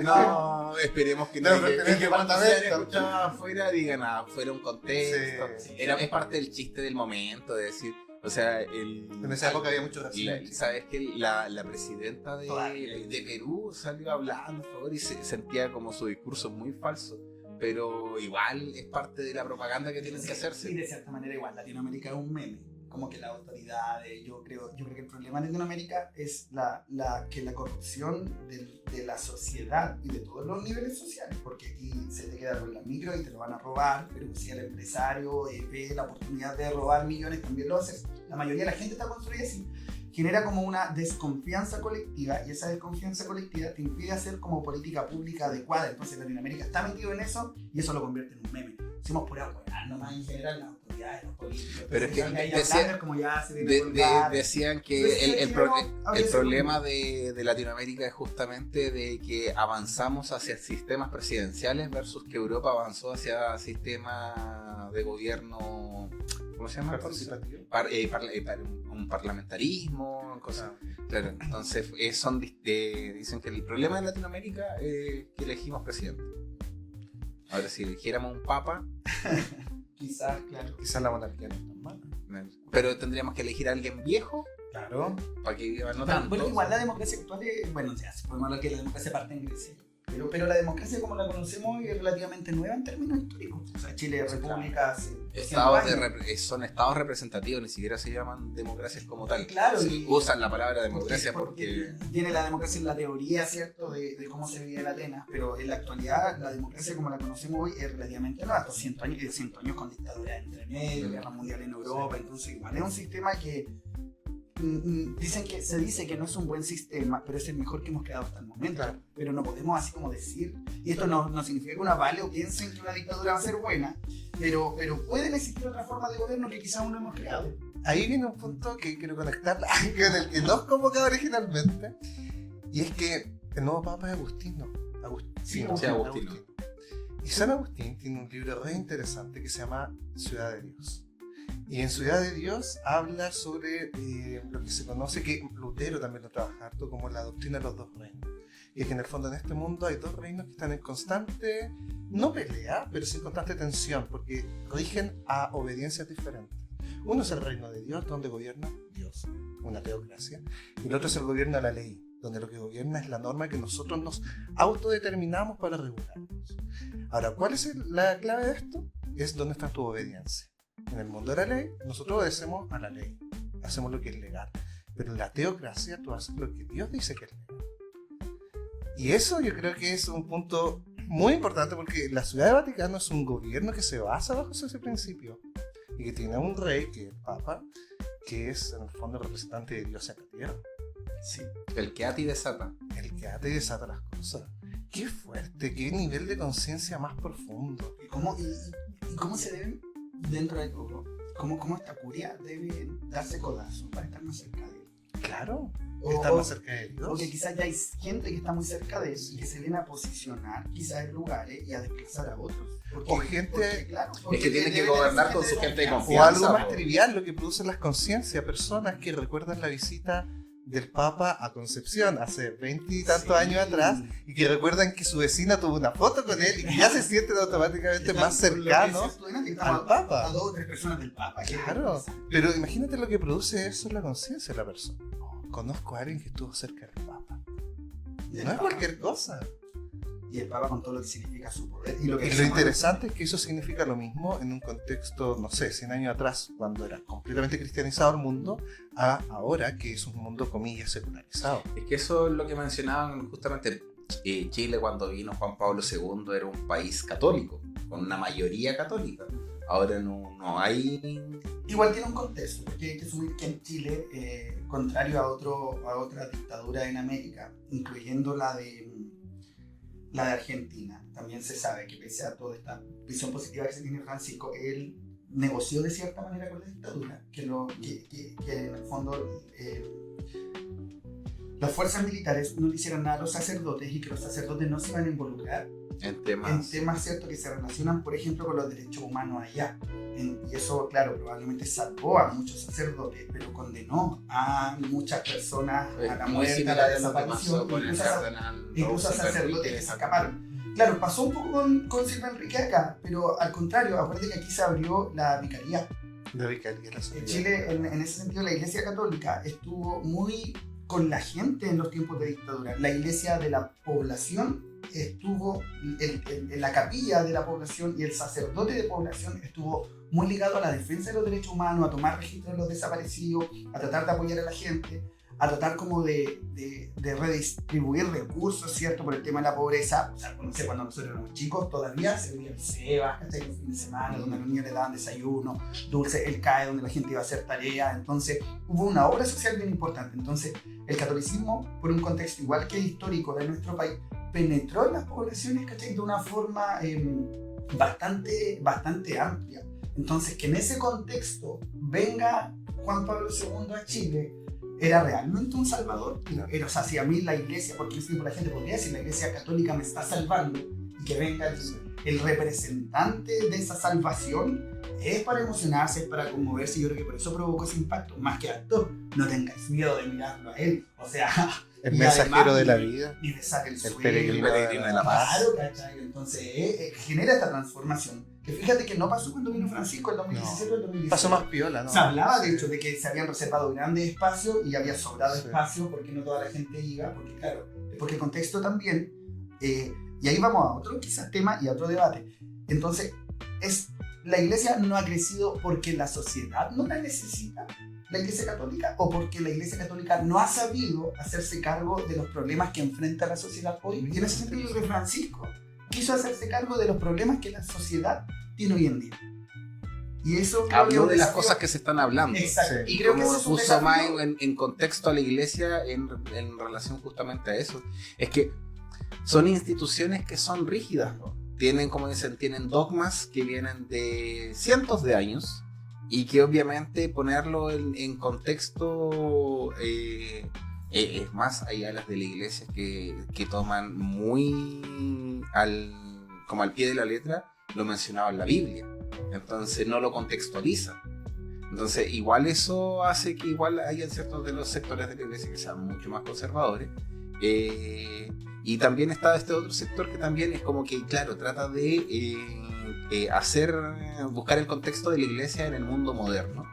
[SPEAKER 1] No, esperemos que no.
[SPEAKER 2] No, pero tenés
[SPEAKER 1] que
[SPEAKER 2] que
[SPEAKER 1] cuando
[SPEAKER 2] apartamento.
[SPEAKER 1] sean escuchados afuera digan, fuera un contexto.
[SPEAKER 2] Sí.
[SPEAKER 1] Es parte del chiste del momento, de decir, o sea,
[SPEAKER 2] En esa época había mucho racismo.
[SPEAKER 1] sabes que la presidenta
[SPEAKER 3] Todavía.
[SPEAKER 1] de Perú salió hablando, por favor, y se sentía como su discurso muy falso, pero igual es parte de la propaganda que tienen que
[SPEAKER 3] Y
[SPEAKER 1] hacerse.
[SPEAKER 3] de cierta manera igual, Latinoamérica es un meme. Como que las autoridades, yo creo que el problema de Latinoamérica es que la corrupción de la sociedad y de todos los niveles sociales, porque aquí se te queda con la micro y te lo van a robar, pero si el empresario ve la oportunidad de robar millones, también lo hace. La mayoría de la gente está construida así. Genera como una desconfianza colectiva y esa desconfianza colectiva te impide hacer como política pública adecuada. Entonces Latinoamérica está metido en eso y eso lo convierte en un meme. Hicimos por apoyar nomás en general las autoridades, los políticos.
[SPEAKER 1] Pero es que
[SPEAKER 3] ahí
[SPEAKER 1] decía-
[SPEAKER 3] hablando, como ya se viene vulgar.
[SPEAKER 1] decían que
[SPEAKER 3] Entonces,
[SPEAKER 1] el problema de Latinoamérica es justamente de que avanzamos hacia sistemas presidenciales versus que Europa avanzó hacia sistemas de gobierno, ¿cómo se llama?
[SPEAKER 2] Participativo.
[SPEAKER 1] Un parlamentarismo, cosas. Claro, entonces dicen que el problema de Latinoamérica es que elegimos presidente. Ahora, si eligiéramos un papa,
[SPEAKER 3] Quizás, claro.
[SPEAKER 2] Quizás la monarquía no es tan mala.
[SPEAKER 1] pero tendríamos que elegir a alguien viejo
[SPEAKER 2] Claro.
[SPEAKER 1] para que viva no tanto.
[SPEAKER 3] Bueno, igual la democracia actual es, bueno, ya se podemos hablar que la democracia parte en Grecia. Pero la democracia como la conocemos es relativamente nueva en términos históricos. O sea, Chile es república hace 100 años.
[SPEAKER 1] Son estados representativos, ni siquiera se llaman democracias como tal.
[SPEAKER 3] Claro,
[SPEAKER 1] Sí,
[SPEAKER 3] y
[SPEAKER 1] usan la palabra democracia
[SPEAKER 3] porque
[SPEAKER 1] porque
[SPEAKER 3] tiene la democracia en la teoría, ¿cierto? De cómo se vive en Atenas, pero en la actualidad la democracia como la conocemos hoy es relativamente nueva. Estos 100 años con dictadura entre medio, guerra mundial en Europa, entonces igual es un sistema que se dice que no es un buen sistema, pero es el mejor que hemos creado hasta el momento.
[SPEAKER 2] Claro.
[SPEAKER 3] Pero no podemos así como decir, y esto no significa que una vale o piensen que una dictadura va a ser buena, pero pueden existir otras formas de gobierno que quizás aún no hemos creado.
[SPEAKER 2] Ahí viene un punto que quiero conectar con el que nos convocaba originalmente, y es que el nuevo papa es Agustino.
[SPEAKER 1] Sí, Agustino.
[SPEAKER 2] Y San Agustín tiene un libro re interesante que se llama Ciudad de Dios. Y en Ciudad de Dios habla sobre lo que se conoce, que Lutero también lo trabaja harto, como la doctrina de los dos reinos. Y es que en el fondo en este mundo hay dos reinos que están en constante, no pelea, pero sí en constante tensión, porque rigen a obediencias diferentes. Uno es el reino de Dios, donde gobierna Dios, una teocracia, y el otro es el gobierno de la ley, donde lo que gobierna es la norma que nosotros nos autodeterminamos para regularnos. Ahora, ¿cuál es la clave de esto? Es dónde está tu obediencia. En el mundo de la ley, nosotros obedecemos a la ley, hacemos lo que es legal, pero en la teocracia tú haces lo que Dios dice que es legal. Y eso yo creo que es un punto muy importante, porque la Ciudad de Vaticano es un gobierno que se basa bajo ese principio y que tiene un rey, que es el Papa, que es en el fondo el representante de Dios en la tierra.
[SPEAKER 3] Sí.
[SPEAKER 1] El que ata y desata.
[SPEAKER 2] El que ata y desata las cosas. Qué fuerte, qué nivel de conciencia más profundo.
[SPEAKER 3] ¿Y cómo se deben, dentro de todo, cómo esta curia debe darse codazos para estar más cerca de él?
[SPEAKER 2] Claro,
[SPEAKER 3] O-
[SPEAKER 2] estar
[SPEAKER 3] o-
[SPEAKER 2] más cerca de Dios.
[SPEAKER 3] Porque quizás ya hay gente que está muy cerca de él y que se viene a posicionar quizás en lugares y a desplazar a otros.
[SPEAKER 2] O gente-
[SPEAKER 3] claro,
[SPEAKER 1] Es que tiene que
[SPEAKER 3] debe
[SPEAKER 1] gobernar
[SPEAKER 3] ser
[SPEAKER 1] con su gente de
[SPEAKER 2] O
[SPEAKER 1] confianza.
[SPEAKER 2] algo más
[SPEAKER 1] po.
[SPEAKER 2] trivial, lo que produce las conciencias, personas que recuerdan la visita del Papa a Concepción hace 20 y tantos
[SPEAKER 3] Sí.
[SPEAKER 2] años atrás, y que recuerdan que su vecina tuvo una foto con él y que ya se sienten automáticamente más cercanos al Papa.
[SPEAKER 3] A 2 o 3 personas del Papa.
[SPEAKER 2] Claro, pero imagínate lo que produce eso en la conciencia de la persona. Conozco a alguien que estuvo cerca del Papa. No es cualquier cosa.
[SPEAKER 3] Y el Papa con todo lo que significa su poder. Y
[SPEAKER 2] Y lo
[SPEAKER 3] decimos-
[SPEAKER 2] interesante es que eso significa lo mismo en un contexto, no sé, 100 años atrás, cuando era completamente cristianizado el mundo, a ahora que es un mundo, comillas, secularizado.
[SPEAKER 1] Es que eso es lo que mencionaban justamente. Chile, cuando vino Juan Pablo II, era un país católico, con una mayoría católica. Ahora no hay.
[SPEAKER 3] Igual tiene un contexto, porque hay que asumir que en Chile, contrario a otra dictadura en América, incluyendo la de Argentina, también se sabe que pese a toda esta visión positiva que se tiene Francisco, él negoció de cierta manera con la dictadura, que en el fondo las fuerzas militares no le hicieran nada a los sacerdotes y que los sacerdotes no se iban a involucrar
[SPEAKER 1] En temas.
[SPEAKER 3] en temas ciertos que se relacionan, por ejemplo, con los derechos humanos allá. Y eso, claro, probablemente salvó a muchos sacerdotes, pero condenó a muchas personas a la
[SPEAKER 1] muy
[SPEAKER 3] muerte, a la
[SPEAKER 1] similar a lo que pasó
[SPEAKER 3] desaparición,
[SPEAKER 1] con el
[SPEAKER 3] incluso a
[SPEAKER 1] cardenal
[SPEAKER 3] incluso a
[SPEAKER 1] Silva
[SPEAKER 3] sacerdotes
[SPEAKER 1] Enrique
[SPEAKER 3] que se
[SPEAKER 1] acá.
[SPEAKER 3] escaparon. Claro, pasó un poco con Silva Enrique acá, pero al contrario, acuérdate que aquí se abrió la vicaría.
[SPEAKER 2] La vicaría, la
[SPEAKER 3] En
[SPEAKER 2] sociedad.
[SPEAKER 3] Chile, en ese sentido, la Iglesia Católica estuvo muy con la gente en los tiempos de dictadura. La Iglesia de la población estuvo, en la capilla de la población, y el sacerdote de población estuvo muy ligado a la defensa de los derechos humanos, a tomar registro de los desaparecidos, a tratar de apoyar a la gente, a tratar como de redistribuir recursos, ¿cierto? Por el tema de la pobreza. O sea, no sé, cuando nosotros éramos chicos todavía se veía el SEBA, ¿cachai? Los fines de semana, donde a los niños les daban desayuno, dulce, el CAE, donde la gente iba a hacer tarea. Entonces hubo una obra social bien importante. Entonces el catolicismo, por un contexto igual que el histórico de nuestro país, penetró en las poblaciones, ¿cachai? De una forma bastante amplia. Entonces, que en ese contexto venga Juan Pablo II a Chile, ¿era realmente un salvador?
[SPEAKER 2] No.
[SPEAKER 3] O sea, si a mí la iglesia, porque en ese tiempo la gente podría decir, la iglesia católica me está salvando, y que venga el representante de esa salvación, es para emocionarse, es para conmoverse, y yo creo que por eso provocó ese impacto, más que actor. No tengáis miedo de mirarlo a él, o sea,
[SPEAKER 2] El
[SPEAKER 3] y
[SPEAKER 2] mensajero
[SPEAKER 3] además,
[SPEAKER 2] de la vida.
[SPEAKER 3] ni besar el suelo,
[SPEAKER 2] peregrino
[SPEAKER 1] de la paz.
[SPEAKER 3] Claro, ¿cachai? Entonces genera esta transformación. Que fíjate que no pasó cuando vino Francisco el 2017 o el 2018.
[SPEAKER 2] Pasó más piola, ¿no?
[SPEAKER 3] Se hablaba de hecho de que se habían reservado grandes espacios y había sobrado
[SPEAKER 2] Sí.
[SPEAKER 3] espacio porque no toda la gente iba, porque claro, porque el contexto también, y ahí vamos a otro quizás tema y a otro debate. Entonces, la iglesia no ha crecido porque la sociedad no la necesita, la iglesia católica, o porque la iglesia católica no ha sabido hacerse cargo de los problemas que enfrenta la sociedad hoy. Y en ese sentido, yo creo que Francisco quiso hacerse cargo de los problemas que la sociedad tiene hoy en día. Y eso creo que
[SPEAKER 1] Habló
[SPEAKER 3] es un
[SPEAKER 1] de las
[SPEAKER 3] desafío.
[SPEAKER 1] cosas que se están hablando.
[SPEAKER 3] Exacto.
[SPEAKER 2] Sí.
[SPEAKER 3] Y creo que
[SPEAKER 1] Como
[SPEAKER 3] ese es un
[SPEAKER 1] puso más
[SPEAKER 3] desafío.
[SPEAKER 1] en contexto a la iglesia en relación justamente a eso. Es que son instituciones que son rígidas, ¿no? Tienen, como dicen, tienen dogmas que vienen de cientos de años y que obviamente ponerlo en contexto es más, hay alas de la iglesia que toman muy como al pie de la letra lo mencionado en la Biblia, entonces no lo contextualiza. Entonces igual eso hace que igual haya ciertos de los sectores de la iglesia que sean mucho más conservadores. Y también está este otro sector que también es como que, claro, trata de buscar el contexto de la iglesia en el mundo moderno,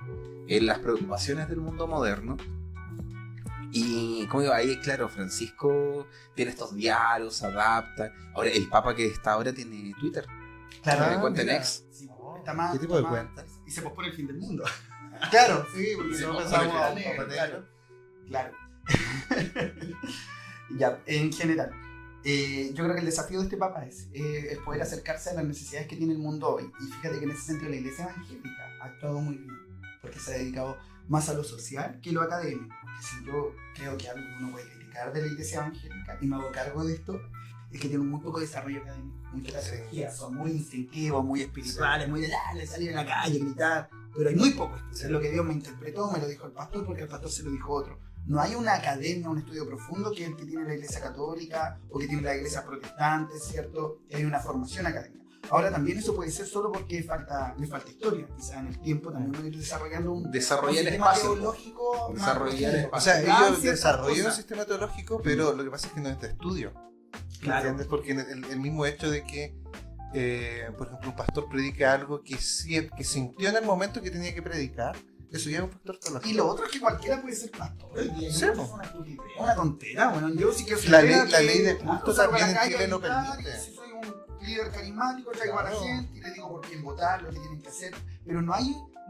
[SPEAKER 1] en las preocupaciones del mundo moderno. Y como digo, ahí claro, Francisco tiene estos diálogos, adapta. Ahora, el Papa que está ahora tiene Twitter.
[SPEAKER 3] Claro,
[SPEAKER 1] Tiene cuenta en
[SPEAKER 2] mira.
[SPEAKER 1] X.
[SPEAKER 3] Sí, está más,
[SPEAKER 2] ¿Qué tipo de
[SPEAKER 3] está más-
[SPEAKER 2] cuenta?
[SPEAKER 3] Y se pospone el fin del mundo.
[SPEAKER 2] Claro, sí, porque
[SPEAKER 3] Sí,
[SPEAKER 2] no
[SPEAKER 3] no,
[SPEAKER 2] pensamos
[SPEAKER 3] porque
[SPEAKER 2] a
[SPEAKER 3] claro,
[SPEAKER 2] Papanegra.
[SPEAKER 3] Claro. Ya, en general. Yo creo que el desafío de este Papa es poder acercarse a las necesidades que tiene el mundo hoy. Y fíjate que en ese sentido la iglesia evangélica ha actuado muy bien, porque se ha dedicado más a lo social que a lo académico. Porque si yo creo que algo que uno puede criticar de la iglesia evangélica, y me hago cargo de esto, es que tienen muy poco desarrollo académico, muchas energías, son muy instintivos, muy espirituales, muy de dale, salir a la calle, gritar, pero hay muy poco esto. Es lo que Dios me interpretó, me lo dijo el pastor, porque el pastor se lo dijo otro. No hay una academia, un estudio profundo que es el que tiene la iglesia católica o que tiene la iglesia protestante, ¿cierto? Hay una formación académica. Ahora también eso puede ser solo porque le falta historia. Quizá en el tiempo también van a ir desarrollando un
[SPEAKER 1] Desarrollar
[SPEAKER 3] sistema
[SPEAKER 1] espacio.
[SPEAKER 3] teológico. más
[SPEAKER 1] Desarrollar
[SPEAKER 3] profundo.
[SPEAKER 2] O
[SPEAKER 1] espacio.
[SPEAKER 2] sea,
[SPEAKER 3] Dan
[SPEAKER 2] ellos
[SPEAKER 3] ciertas
[SPEAKER 2] desarrollaron un
[SPEAKER 3] cosas.
[SPEAKER 2] sistema teológico, pero lo que pasa es que no es de estudio.
[SPEAKER 3] Claro.
[SPEAKER 2] ¿Entiendes? Porque el mismo hecho de que, por ejemplo, un pastor predica algo que sintió en el momento que tenía que predicar, eso ya es un factor teológico.
[SPEAKER 3] Y lo otro es que cualquiera puede ser pastor. Y
[SPEAKER 2] Sí,
[SPEAKER 3] es
[SPEAKER 2] po.
[SPEAKER 3] una estupidez, una tontera. Bueno, yo sí que soy
[SPEAKER 2] La ley de culto
[SPEAKER 3] salgo a
[SPEAKER 2] también
[SPEAKER 3] la
[SPEAKER 2] en
[SPEAKER 3] calle
[SPEAKER 2] Chile
[SPEAKER 3] a
[SPEAKER 2] lo
[SPEAKER 3] gritar,
[SPEAKER 2] permite.
[SPEAKER 3] y si soy un líder carismático, traigo a la
[SPEAKER 2] Claro.
[SPEAKER 3] gente y les digo por quién votar, lo que tienen que hacer. Pero no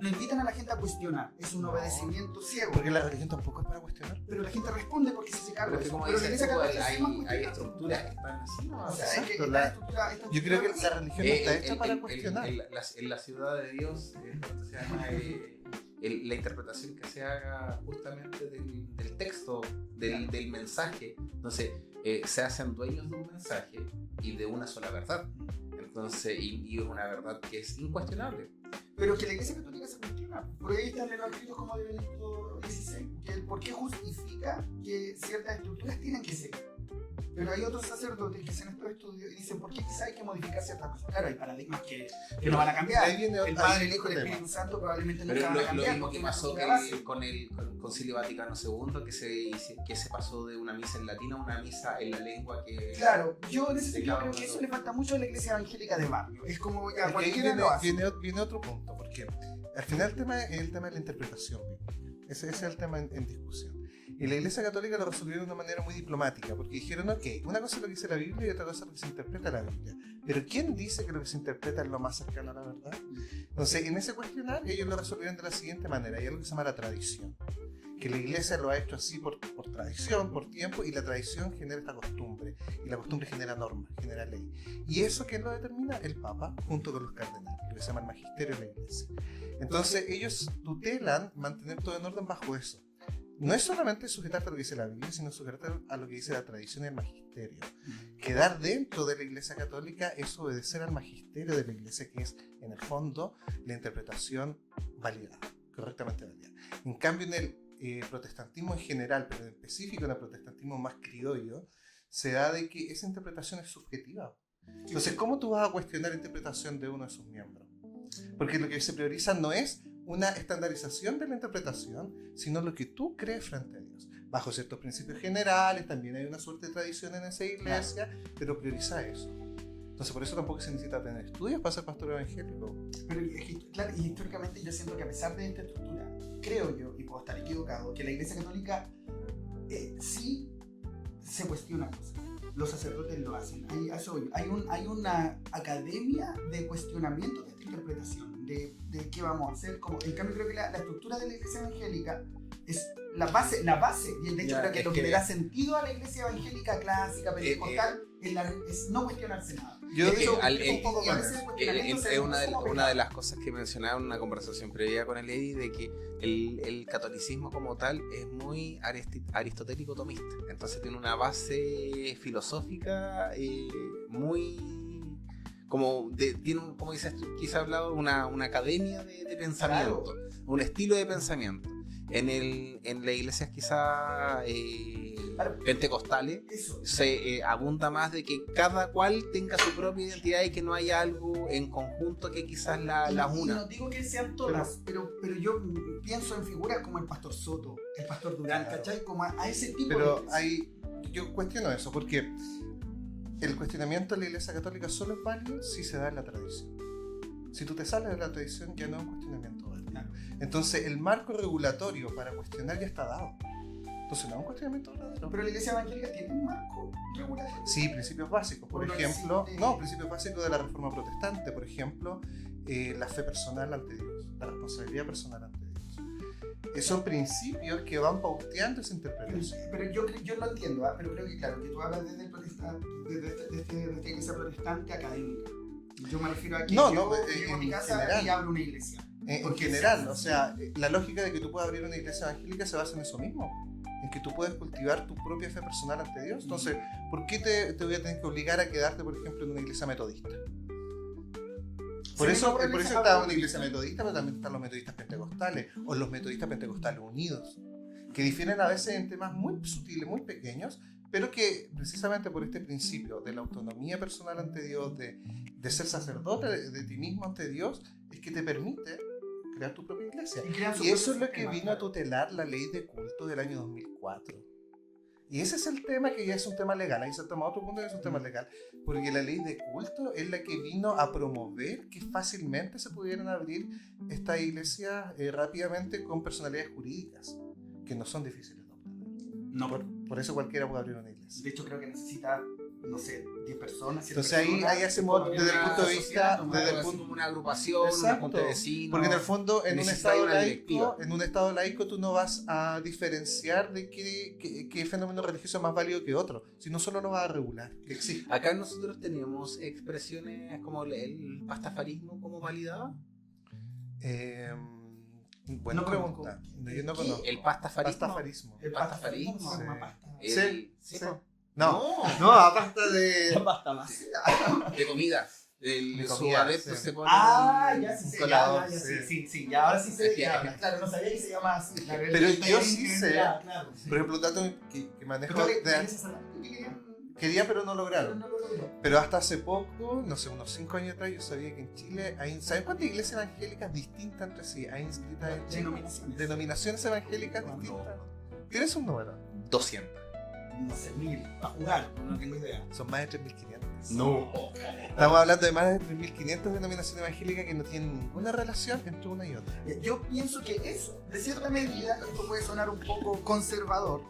[SPEAKER 3] invitan a la gente a cuestionar. Es un
[SPEAKER 2] No.
[SPEAKER 3] obedecimiento ciego.
[SPEAKER 2] Porque la religión tampoco es para cuestionar.
[SPEAKER 3] Pero la gente responde porque se hace cargo.
[SPEAKER 1] Pero es que como
[SPEAKER 3] Pero la
[SPEAKER 1] dices
[SPEAKER 3] iglesia
[SPEAKER 1] tú,
[SPEAKER 3] católica sí más
[SPEAKER 1] hay
[SPEAKER 3] cuestiona.
[SPEAKER 1] estructuras que están así, ¿no?
[SPEAKER 3] O sea, es que
[SPEAKER 2] Exacto,
[SPEAKER 3] esta estructura
[SPEAKER 2] Yo creo que la religión no está hecha para cuestionar.
[SPEAKER 1] En la ciudad de Dios, ¿cómo se llama? La interpretación que se haga justamente del texto, del mensaje. Entonces, se hacen dueños de un mensaje y de una sola verdad. Entonces, y es una verdad que es incuestionable.
[SPEAKER 3] Pero que la iglesia católica se cuestiona. Por ahí están en los escritos como de Benedicto XVI, que el por qué justifica que ciertas estructuras tienen que seguir. Pero hay otros sacerdotes que hacen estos estudios y dicen por qué quizá hay que modificar ciertas cosas. Claro, hay paradigmas que no van a cambiar.
[SPEAKER 2] Ahí viene
[SPEAKER 3] El Padre, el Hijo y el Espíritu Santo probablemente nunca
[SPEAKER 1] Pero
[SPEAKER 3] van a
[SPEAKER 1] lo
[SPEAKER 3] cambiar.
[SPEAKER 1] mismo
[SPEAKER 3] porque
[SPEAKER 1] que
[SPEAKER 3] es una
[SPEAKER 1] pasó
[SPEAKER 3] estructura base.
[SPEAKER 1] con el Concilio Vaticano II, que se pasó de una misa en latín a una misa en la lengua que...
[SPEAKER 3] Claro, yo en ese sentido
[SPEAKER 1] cada
[SPEAKER 3] creo que
[SPEAKER 1] uno.
[SPEAKER 3] eso le falta mucho a la iglesia evangélica de barrio. Es como ya
[SPEAKER 2] Es que ahí
[SPEAKER 3] cualquiera lo hace.
[SPEAKER 2] viene otro punto, porque al final el tema es el tema de la interpretación bíblica. Ese es el tema en discusión. Y la Iglesia Católica lo resolvió de una manera muy diplomática, porque dijeron, ok, una cosa es lo que dice la Biblia y otra cosa es lo que se interpreta la Biblia. Pero ¿quién dice que lo que se interpreta es lo más cercano a la verdad? Entonces, en ese cuestionar, ellos lo resolvieron de la siguiente manera. Hay algo que se llama la tradición. Que la Iglesia lo ha hecho así por tradición, por tiempo, y la tradición genera esta costumbre. Y la costumbre genera normas, genera ley. ¿Y eso quién lo determina? El Papa, junto con los cardenales, lo que se llama el magisterio de la Iglesia. Entonces, ellos tutelan mantener todo en orden bajo eso. No es solamente sujetarte a lo que dice la Biblia, sino sujetarte a lo que dice la tradición y el magisterio. Quedar dentro de la Iglesia Católica es obedecer al magisterio de la Iglesia, que es, en el fondo, la interpretación validada, correctamente validada. En cambio, en el protestantismo en general, pero en específico en el protestantismo más criollo, se da de que esa interpretación es subjetiva. Entonces, ¿cómo tú vas a cuestionar la interpretación de uno de sus miembros? Porque lo que se prioriza no es una estandarización de la interpretación, sino lo que tú crees frente a Dios. Bajo ciertos principios generales, también hay una suerte de tradición en esa iglesia, pero prioriza eso. Entonces, por eso tampoco se necesita tener estudios para ser pastor evangélico.
[SPEAKER 3] Pero claro, y históricamente yo siento que a pesar de esta estructura, creo yo, y puedo estar equivocado, que la Iglesia Católica sí se cuestiona cosas. Los sacerdotes lo hacen. Hay una academia de cuestionamiento de esta interpretación, de qué vamos a hacer. En cambio, creo que la estructura de la Iglesia Evangélica es la base, y de hecho creo que lo que le da sentido a la Iglesia Evangélica clásica, pentecostal, es no cuestionarse nada.
[SPEAKER 1] Yo
[SPEAKER 3] digo,
[SPEAKER 1] es una de las cosas que mencionaba en una conversación previa con el Eddie, de que el catolicismo como tal es muy aristotélico tomista. Entonces tiene una base filosófica muy... como dices tú, quizá hablado una academia de pensamiento, claro. Un estilo de pensamiento. En las iglesias quizá pentecostales se abunda más de que cada cual tenga su propia identidad y que no haya algo en conjunto que quizás la una.
[SPEAKER 3] No digo que sean todas, pero yo pienso en figuras como el pastor Soto, el pastor Durán, claro. ¿Cachai? Como a ese tipo
[SPEAKER 2] pero yo cuestiono eso, porque el cuestionamiento de la Iglesia Católica solo es válido si se da en la tradición. Si tú te sales de la tradición, ya no es un cuestionamiento válido. Claro. Entonces, el marco regulatorio para cuestionar ya está dado. Entonces, no es un cuestionamiento verdadero.
[SPEAKER 3] Pero la Iglesia Evangélica tiene un marco regulatorio.
[SPEAKER 2] Sí, principios básicos. Por ejemplo, principios básicos de la Reforma Protestante. Por ejemplo, la fe personal ante Dios, la responsabilidad personal ante Dios. Son principios que van pauteando esa interpretación.
[SPEAKER 3] Pero yo lo entiendo, pero creo que claro, que tú hablas desde esta iglesia protestante académica. Yo me refiero a que llego a mi casa general, y abro una iglesia.
[SPEAKER 2] En general, o sea, la lógica de que tú puedas abrir una iglesia evangélica se basa en eso mismo, en que tú puedes cultivar tu propia fe personal ante Dios. Entonces, ¿por qué te voy a tener que obligar a quedarte, por ejemplo, en una iglesia metodista? Por eso está una iglesia metodista, pero también están los metodistas pentecostales o los metodistas pentecostales unidos, que difieren a veces en temas muy sutiles, muy pequeños, pero que precisamente por este principio de la autonomía personal ante Dios, de ser sacerdote de ti mismo ante Dios, es que te permite crear tu propia iglesia. Y eso es lo que vino a tutelar la ley de culto del año 2004. Y ese es el tema, que ya es un tema legal. Ahí se toma otro punto que es un tema legal. Porque la ley de culto es la que vino a promover que fácilmente se pudieran abrir estas iglesias rápidamente con personalidades jurídicas, que no son difíciles de obtener.
[SPEAKER 3] No.
[SPEAKER 2] Por eso cualquiera puede abrir una iglesia.
[SPEAKER 3] De hecho, creo que necesita, no sé, 10 personas.
[SPEAKER 2] Entonces ahí hacemos desde el punto de vista...
[SPEAKER 1] como una agrupación, una junta de vecinos.
[SPEAKER 2] Porque en el fondo, en un estado laico, tú no vas a diferenciar de qué fenómeno religioso es más válido que otro, sino solo lo vas a regular, que existe.
[SPEAKER 1] Acá nosotros tenemos expresiones como el pastafarismo como validado.
[SPEAKER 2] Buena pregunta. Yo no conozco.
[SPEAKER 1] El pastafarismo.
[SPEAKER 3] El pastafarismo.
[SPEAKER 2] Sí. No, a pasta de...
[SPEAKER 3] La pasta más.
[SPEAKER 1] De comida. Su adepto se pone...
[SPEAKER 3] Ya sí, ya ahora sí sé de qué habla. Claro, no sabía que se llama así.
[SPEAKER 2] Pero yo sí sé, claro. Por ejemplo, un dato que manejo... Quería, pero no lograron. Pero hasta hace poco, no sé, unos 5 años atrás, yo sabía que en Chile hay... ¿Saben cuántas iglesias evangélicas distintas entre sí hay inscritas en Chile? Denominaciones evangélicas distintas. ¿Tienes un número?
[SPEAKER 1] 200.
[SPEAKER 3] No sé, 1000. A jugar, no tengo idea.
[SPEAKER 2] Son más de 3.500.
[SPEAKER 1] No.
[SPEAKER 2] Estamos hablando de más de 3.500 denominaciones evangélicas que no tienen ninguna relación entre una y otra.
[SPEAKER 3] Yo pienso que eso, de cierta medida, esto puede sonar un poco conservador,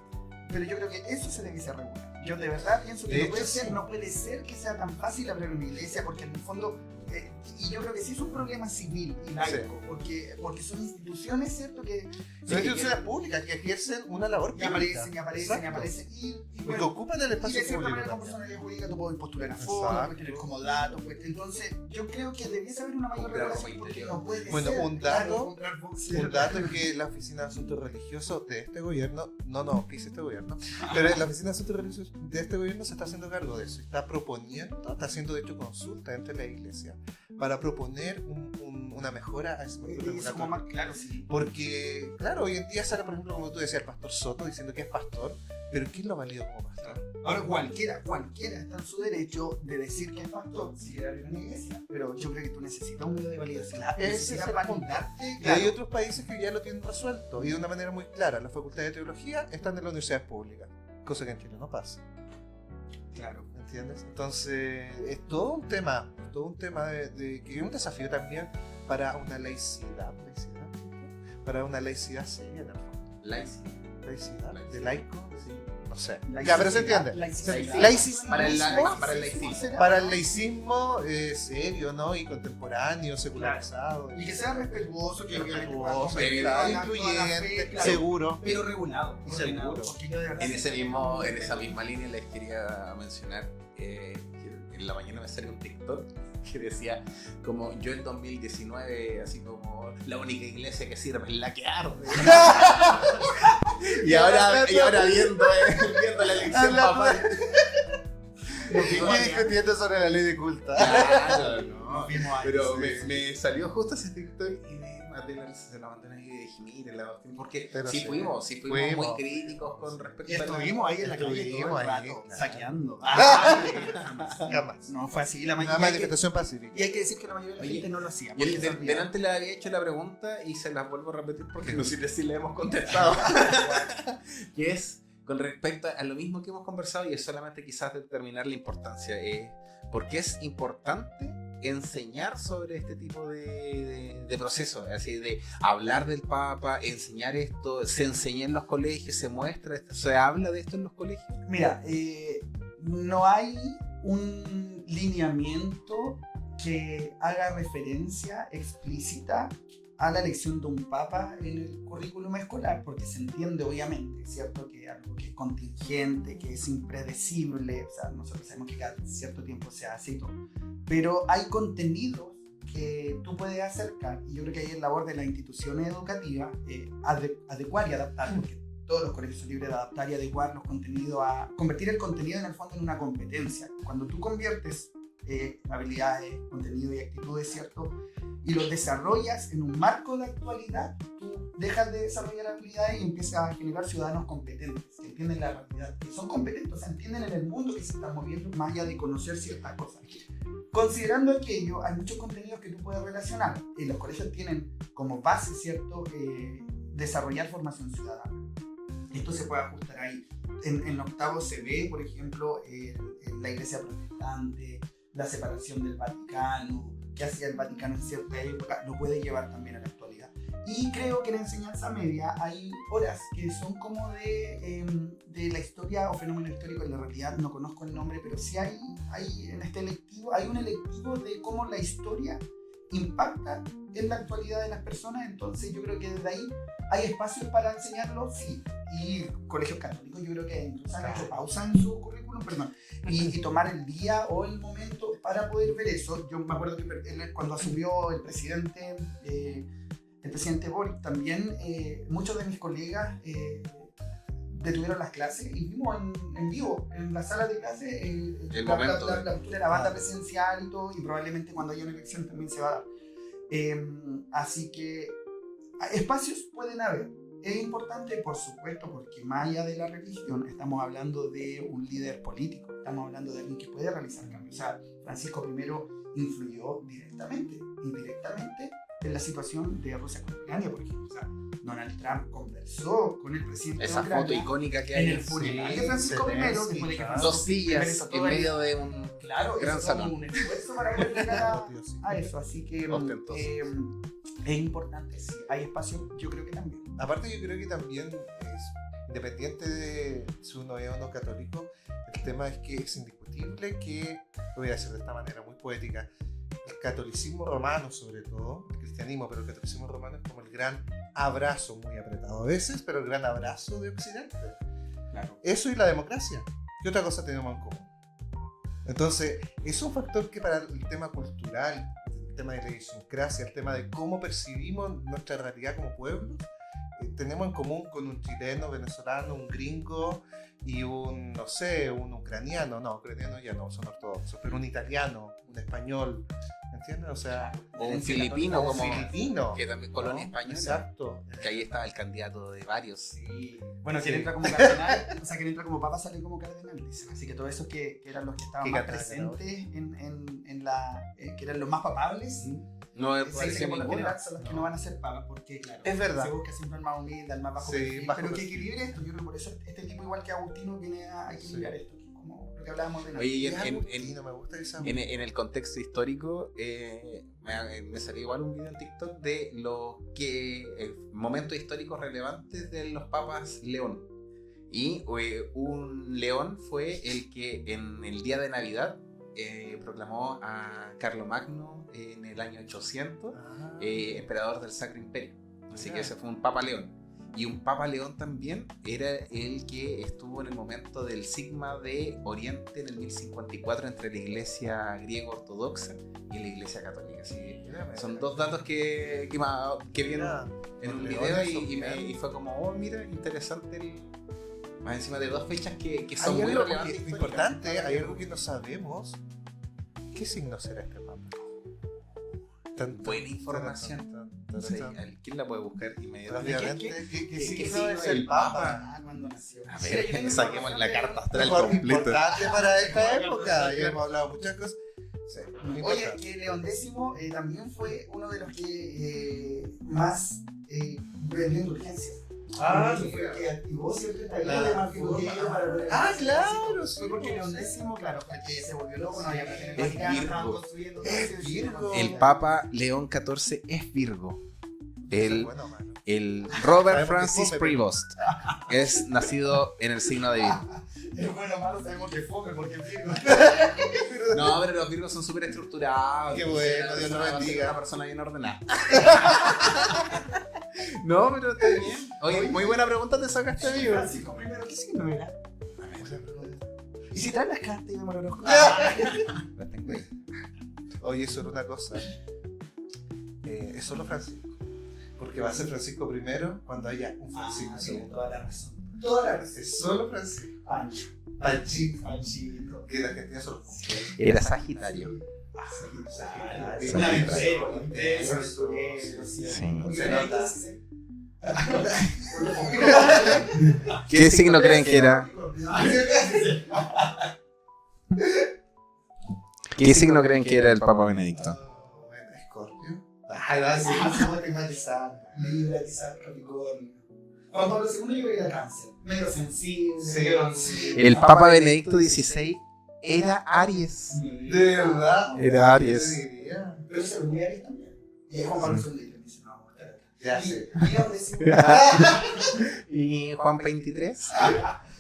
[SPEAKER 3] pero yo creo que eso se debe ser regular. Yo de verdad pienso que no puede ser que sea tan fácil abrir una iglesia, porque en el fondo, y yo creo que sí es un problema civil y laico, porque son instituciones, ¿cierto?
[SPEAKER 2] Son instituciones públicas que ejercen una labor pública.
[SPEAKER 3] Y aparecen. Y
[SPEAKER 2] que ocupan el espacio
[SPEAKER 3] público. Y de cierta
[SPEAKER 2] público.
[SPEAKER 3] manera, como personalidad jurídica, tú puedes postular a fondos, puedes tener como datos. Entonces, yo creo que debiese haber una mayor regulación, porque no puede ser.
[SPEAKER 2] Un dato es que la Oficina de Asuntos Religiosos de este gobierno, no quise este gobierno, pero la Oficina de Asuntos Religiosos de este gobierno se está haciendo cargo de eso. Está haciendo de hecho consulta entre la iglesia para proponer una mejora a ese
[SPEAKER 3] marco. Claro, sí.
[SPEAKER 2] Porque, claro, hoy en día sale, por ejemplo, como tú decías, el pastor Soto diciendo que es pastor, pero ¿quién lo valida como pastor?
[SPEAKER 3] Ahora cualquiera está en su derecho de decir que es pastor si era de una iglesia, pero yo creo que tú necesitas un medio de validación.
[SPEAKER 2] Ese es el punto. Y hay otros países que ya lo tienen resuelto y de una manera muy clara. Las facultades de teología están en las universidades públicas, cosa que en Chile no pasa.
[SPEAKER 3] Claro.
[SPEAKER 2] ¿Entiendes? Entonces es todo un tema de que es un desafío también para una laicidad seria en el fondo. Laicidad, de laico, sí. No sé. Ya, pero se entiende. Laicismo.
[SPEAKER 1] Para el laicismo.
[SPEAKER 2] Para el laicismo serio, ¿no? Y contemporáneo, secularizado.
[SPEAKER 3] Y que sea respetuoso, que
[SPEAKER 2] respetuoso, incluyente,
[SPEAKER 3] claro,
[SPEAKER 2] seguro.
[SPEAKER 3] pero regulado.
[SPEAKER 2] Seguro.
[SPEAKER 1] En esa misma línea les quería mencionar que en la mañana me salió un TikTok que decía como yo en 2019 así como la única iglesia que sirve es la que arde. y ahora viendo la elección papal
[SPEAKER 2] y discutiendo sobre la ley de culta.
[SPEAKER 1] Claro, no. Pero me salió justo ese TikTok y me maté la risa, se la mandé y dije, miren la cuestión, porque sí fuimos muy críticos con respecto
[SPEAKER 3] y estuvimos ahí en la calle todo el rato,
[SPEAKER 2] claro,
[SPEAKER 3] saqueando.
[SPEAKER 2] Jamás.
[SPEAKER 3] No fue así la
[SPEAKER 2] Una manifestación pacífica.
[SPEAKER 3] Y hay que decir que la mayoría de la gente no lo hacía.
[SPEAKER 1] Yo delante le había hecho la pregunta y se las vuelvo a repetir porque no sé si le hemos contestado. Que es con respecto a lo mismo que hemos conversado y es solamente quizás determinar la importancia. Porque es importante enseñar sobre este tipo de procesos, así de hablar del Papa, enseñar esto, se enseña en los colegios, se muestra esto, se habla de esto en los colegios.
[SPEAKER 3] Mira, no hay un lineamiento que haga referencia explícita a la elección de un papa en el currículum escolar, porque se entiende obviamente, ¿cierto? Que algo que es contingente, que es impredecible, o sea, nosotros sabemos que cada cierto tiempo se hace y todo, pero hay contenidos que tú puedes acercar, y yo creo que ahí es labor de las instituciones educativas adecuar y adaptar, porque todos los colegios son libres de adaptar y adecuar los contenidos a convertir el contenido en el fondo en una competencia. Cuando tú conviertes habilidades, contenido y actitudes, ¿cierto? Y los desarrollas en un marco de actualidad, tú dejas de desarrollar habilidades y empiezas a generar ciudadanos competentes, que entienden la realidad, que son competentes, o sea, entienden en el mundo que se está moviendo más allá de conocer ciertas cosas. Considerando aquello, hay muchos contenidos que tú puedes relacionar. Los colegios tienen como base, ¿cierto?, desarrollar formación ciudadana. Esto se puede ajustar ahí. En octavo se ve, por ejemplo, la iglesia protestante, la separación del Vaticano, que hacía el Vaticano en cierta época, lo puede llevar también a la actualidad. Y creo que en la enseñanza media hay horas que son como de la historia o fenómeno histórico, en la realidad no conozco el nombre, pero sí hay en este electivo, hay un electivo de cómo la historia impacta en la actualidad de las personas, entonces yo creo que desde ahí hay espacios para enseñarlo, sí. Y colegios católicos yo creo que incluso han hecho pausa en su currículum, y tomar el día o el momento para poder ver eso. Yo me acuerdo que cuando asumió el presidente Boric también, muchos de mis colegas detuvieron las clases y vimos en vivo, en la sala de clase, la altura de la banda presidencial y todo, y probablemente cuando haya una elección también se va a dar. Así que espacios pueden haber. Es importante, por supuesto, porque más allá de la religión, estamos hablando de un líder político, estamos hablando de alguien que puede realizar cambios. O sea, Francisco I influyó directamente, indirectamente, en la situación de Rusia con Ucrania, por ejemplo. O sea, Donald Trump conversó con el presidente
[SPEAKER 1] esa
[SPEAKER 3] de Ucrania,
[SPEAKER 1] foto icónica que hay
[SPEAKER 3] en el funeral de Francisco I, después de que
[SPEAKER 1] dos sillas en medio de un gran salón.
[SPEAKER 3] Un esfuerzo para poder llegar a eso, así que es importante, sí, hay espacio, yo creo que también.
[SPEAKER 2] Aparte yo creo que también es independiente de si uno es o no católico, el tema es que es indiscutible que, lo voy a decir de esta manera muy poética, el catolicismo romano sobre todo, el cristianismo, pero el catolicismo romano es como el gran abrazo, muy apretado a veces, pero el gran abrazo de Occidente.
[SPEAKER 3] Claro.
[SPEAKER 2] Eso y la democracia. ¿Qué otra cosa tenemos en común? Entonces, es un factor que para el tema cultural, el tema de la idiosincrasia, el tema de cómo percibimos nuestra realidad como pueblo, tenemos en común con un chileno, venezolano, un gringo y un, no sé, un ucraniano. No, ucraniano ya no, son ortodoxos, pero un italiano, un español, ¿entiendes? O sea,
[SPEAKER 1] O un filipino
[SPEAKER 2] o
[SPEAKER 1] como
[SPEAKER 2] filipino.
[SPEAKER 1] que también colonia
[SPEAKER 2] ¿no?
[SPEAKER 1] española.
[SPEAKER 2] Exacto.
[SPEAKER 1] Que ahí estaba el candidato de varios.
[SPEAKER 3] Sí. Bueno,
[SPEAKER 2] Sí.
[SPEAKER 3] quien entra como cardenal, o sea, quien entra como papa sale como cardenal, dicen. Así que todos esos que eran los que estaban
[SPEAKER 2] Que
[SPEAKER 3] más
[SPEAKER 2] cantaban,
[SPEAKER 3] presentes en la. Que eran los más papables.
[SPEAKER 1] No me
[SPEAKER 3] Se dice
[SPEAKER 1] parece
[SPEAKER 3] que por lo
[SPEAKER 1] ninguno.
[SPEAKER 3] general son los que no van a ser papas, porque claro,
[SPEAKER 2] Es verdad.
[SPEAKER 3] se busca siempre el más humilde, el más bajo
[SPEAKER 2] Sí,
[SPEAKER 3] perfil,
[SPEAKER 2] bajo
[SPEAKER 3] pero que
[SPEAKER 2] perfil.
[SPEAKER 3] equilibre esto. Yo creo que por eso este tipo, igual que Agustino, viene a equilibrar esto, como lo que hablábamos de la.
[SPEAKER 1] Oye, y
[SPEAKER 2] Es
[SPEAKER 1] en,
[SPEAKER 2] Agustino, me gusta esa.
[SPEAKER 1] en el contexto histórico, me salió igual un video en TikTok de los momentos históricos relevantes de los papas León. Y un león fue el que en el día de Navidad proclamó a Carlomagno en el año 800
[SPEAKER 2] Ah,
[SPEAKER 1] emperador del Sacro Imperio. Así
[SPEAKER 2] Mira.
[SPEAKER 1] que ese fue un Papa León. Y un Papa León también era el que estuvo en el momento del Sigma de Oriente en el 1054 entre la iglesia griega ortodoxa y la iglesia católica. Así que
[SPEAKER 2] mira,
[SPEAKER 1] son dos datos que vieron
[SPEAKER 2] mira,
[SPEAKER 1] en un
[SPEAKER 2] los
[SPEAKER 1] video
[SPEAKER 2] leones
[SPEAKER 1] y,
[SPEAKER 2] son
[SPEAKER 1] y
[SPEAKER 2] bien.
[SPEAKER 1] fue como, oh, mira, interesante más encima de dos fechas que son
[SPEAKER 2] Hay
[SPEAKER 1] muy
[SPEAKER 2] algo
[SPEAKER 1] relevantes.
[SPEAKER 2] importante, hay algo que no sabemos. ¿Qué signo será este mapa?
[SPEAKER 1] Buena información. No sé, ¿quién la puede buscar inmediatamente?
[SPEAKER 2] Rápidamente, ¿qué
[SPEAKER 1] qué
[SPEAKER 2] signo
[SPEAKER 1] signo
[SPEAKER 2] es
[SPEAKER 1] es
[SPEAKER 2] el
[SPEAKER 1] el
[SPEAKER 2] Papa?
[SPEAKER 3] Ah, cuando nació.
[SPEAKER 1] A
[SPEAKER 3] Mira, yo
[SPEAKER 1] ver,
[SPEAKER 3] tengo
[SPEAKER 1] saquemos
[SPEAKER 3] información
[SPEAKER 1] la
[SPEAKER 3] de-
[SPEAKER 1] carta astral
[SPEAKER 2] Mejor
[SPEAKER 1] completa.
[SPEAKER 2] importante para esta época. Ya hemos hablado muchas cosas. Sí, muy
[SPEAKER 3] Oye,
[SPEAKER 2] importante.
[SPEAKER 3] que León X también fue uno de los que más vendió indulgencias.
[SPEAKER 2] Ah,
[SPEAKER 3] que fue el que activó cierto
[SPEAKER 2] La
[SPEAKER 3] estadía de Marco Aurelio para poder-
[SPEAKER 2] Ah, claro,
[SPEAKER 3] Fue porque León X, claro, fue que se volvió loco, no había que tener
[SPEAKER 1] Es
[SPEAKER 3] Vaticano,
[SPEAKER 1] Virgo.
[SPEAKER 3] estaban construyendo todo
[SPEAKER 2] Es
[SPEAKER 3] eso,
[SPEAKER 2] Virgo.
[SPEAKER 1] El Papa León XIV es Virgo. El,
[SPEAKER 2] Bueno, mano.
[SPEAKER 1] el Robert
[SPEAKER 2] Sabemos que
[SPEAKER 1] Francis
[SPEAKER 2] fome,
[SPEAKER 1] Prevost es nacido en el signo de Virgo.
[SPEAKER 3] Es bueno, malo, sabemos que fome porque es Virgo.
[SPEAKER 1] No, pero los Virgos son súper estructurados.
[SPEAKER 2] Qué bueno, Dios lo bendiga.
[SPEAKER 1] Una persona bien ordenada. No, pero está bien. Oye, muy buena pregunta te sacaste, amigo.
[SPEAKER 3] Francisco primero, ¿qué signo era? ¿Y si traes las cartas y vemos el horóscopo?
[SPEAKER 1] La tengo ahí.
[SPEAKER 2] Oye, solo una cosa. Es solo Francisco. Porque va a ser Francisco primero cuando haya un Francisco segundo.
[SPEAKER 3] Toda la razón. Toda la razón.
[SPEAKER 2] Es solo Francisco.
[SPEAKER 3] Pancho.
[SPEAKER 2] Panchito.
[SPEAKER 3] Panchito.
[SPEAKER 2] Que la Argentina solo.
[SPEAKER 1] Era Sagitario.
[SPEAKER 3] Se
[SPEAKER 2] nota.
[SPEAKER 1] ¿Qué signo creen que era? ¿Qué signo creen que era el Papa Benedicto?
[SPEAKER 2] Escorpio.
[SPEAKER 3] Libra, quizás Capricornio. Juan Pablo II yo creo que era cáncer. Medio sensible.
[SPEAKER 2] Sí.
[SPEAKER 3] medio-
[SPEAKER 1] El Papa Benedicto XVI era Aries.
[SPEAKER 2] De verdad.
[SPEAKER 1] Era Aries.
[SPEAKER 2] ¿Qué diría?
[SPEAKER 3] Pero se lo voy a Aries también. Y es Juan Pablo II y le dice, no, vamos a estar acá.
[SPEAKER 2] Ya sé.
[SPEAKER 3] Y León X.
[SPEAKER 1] ¿Y Juan XXIII?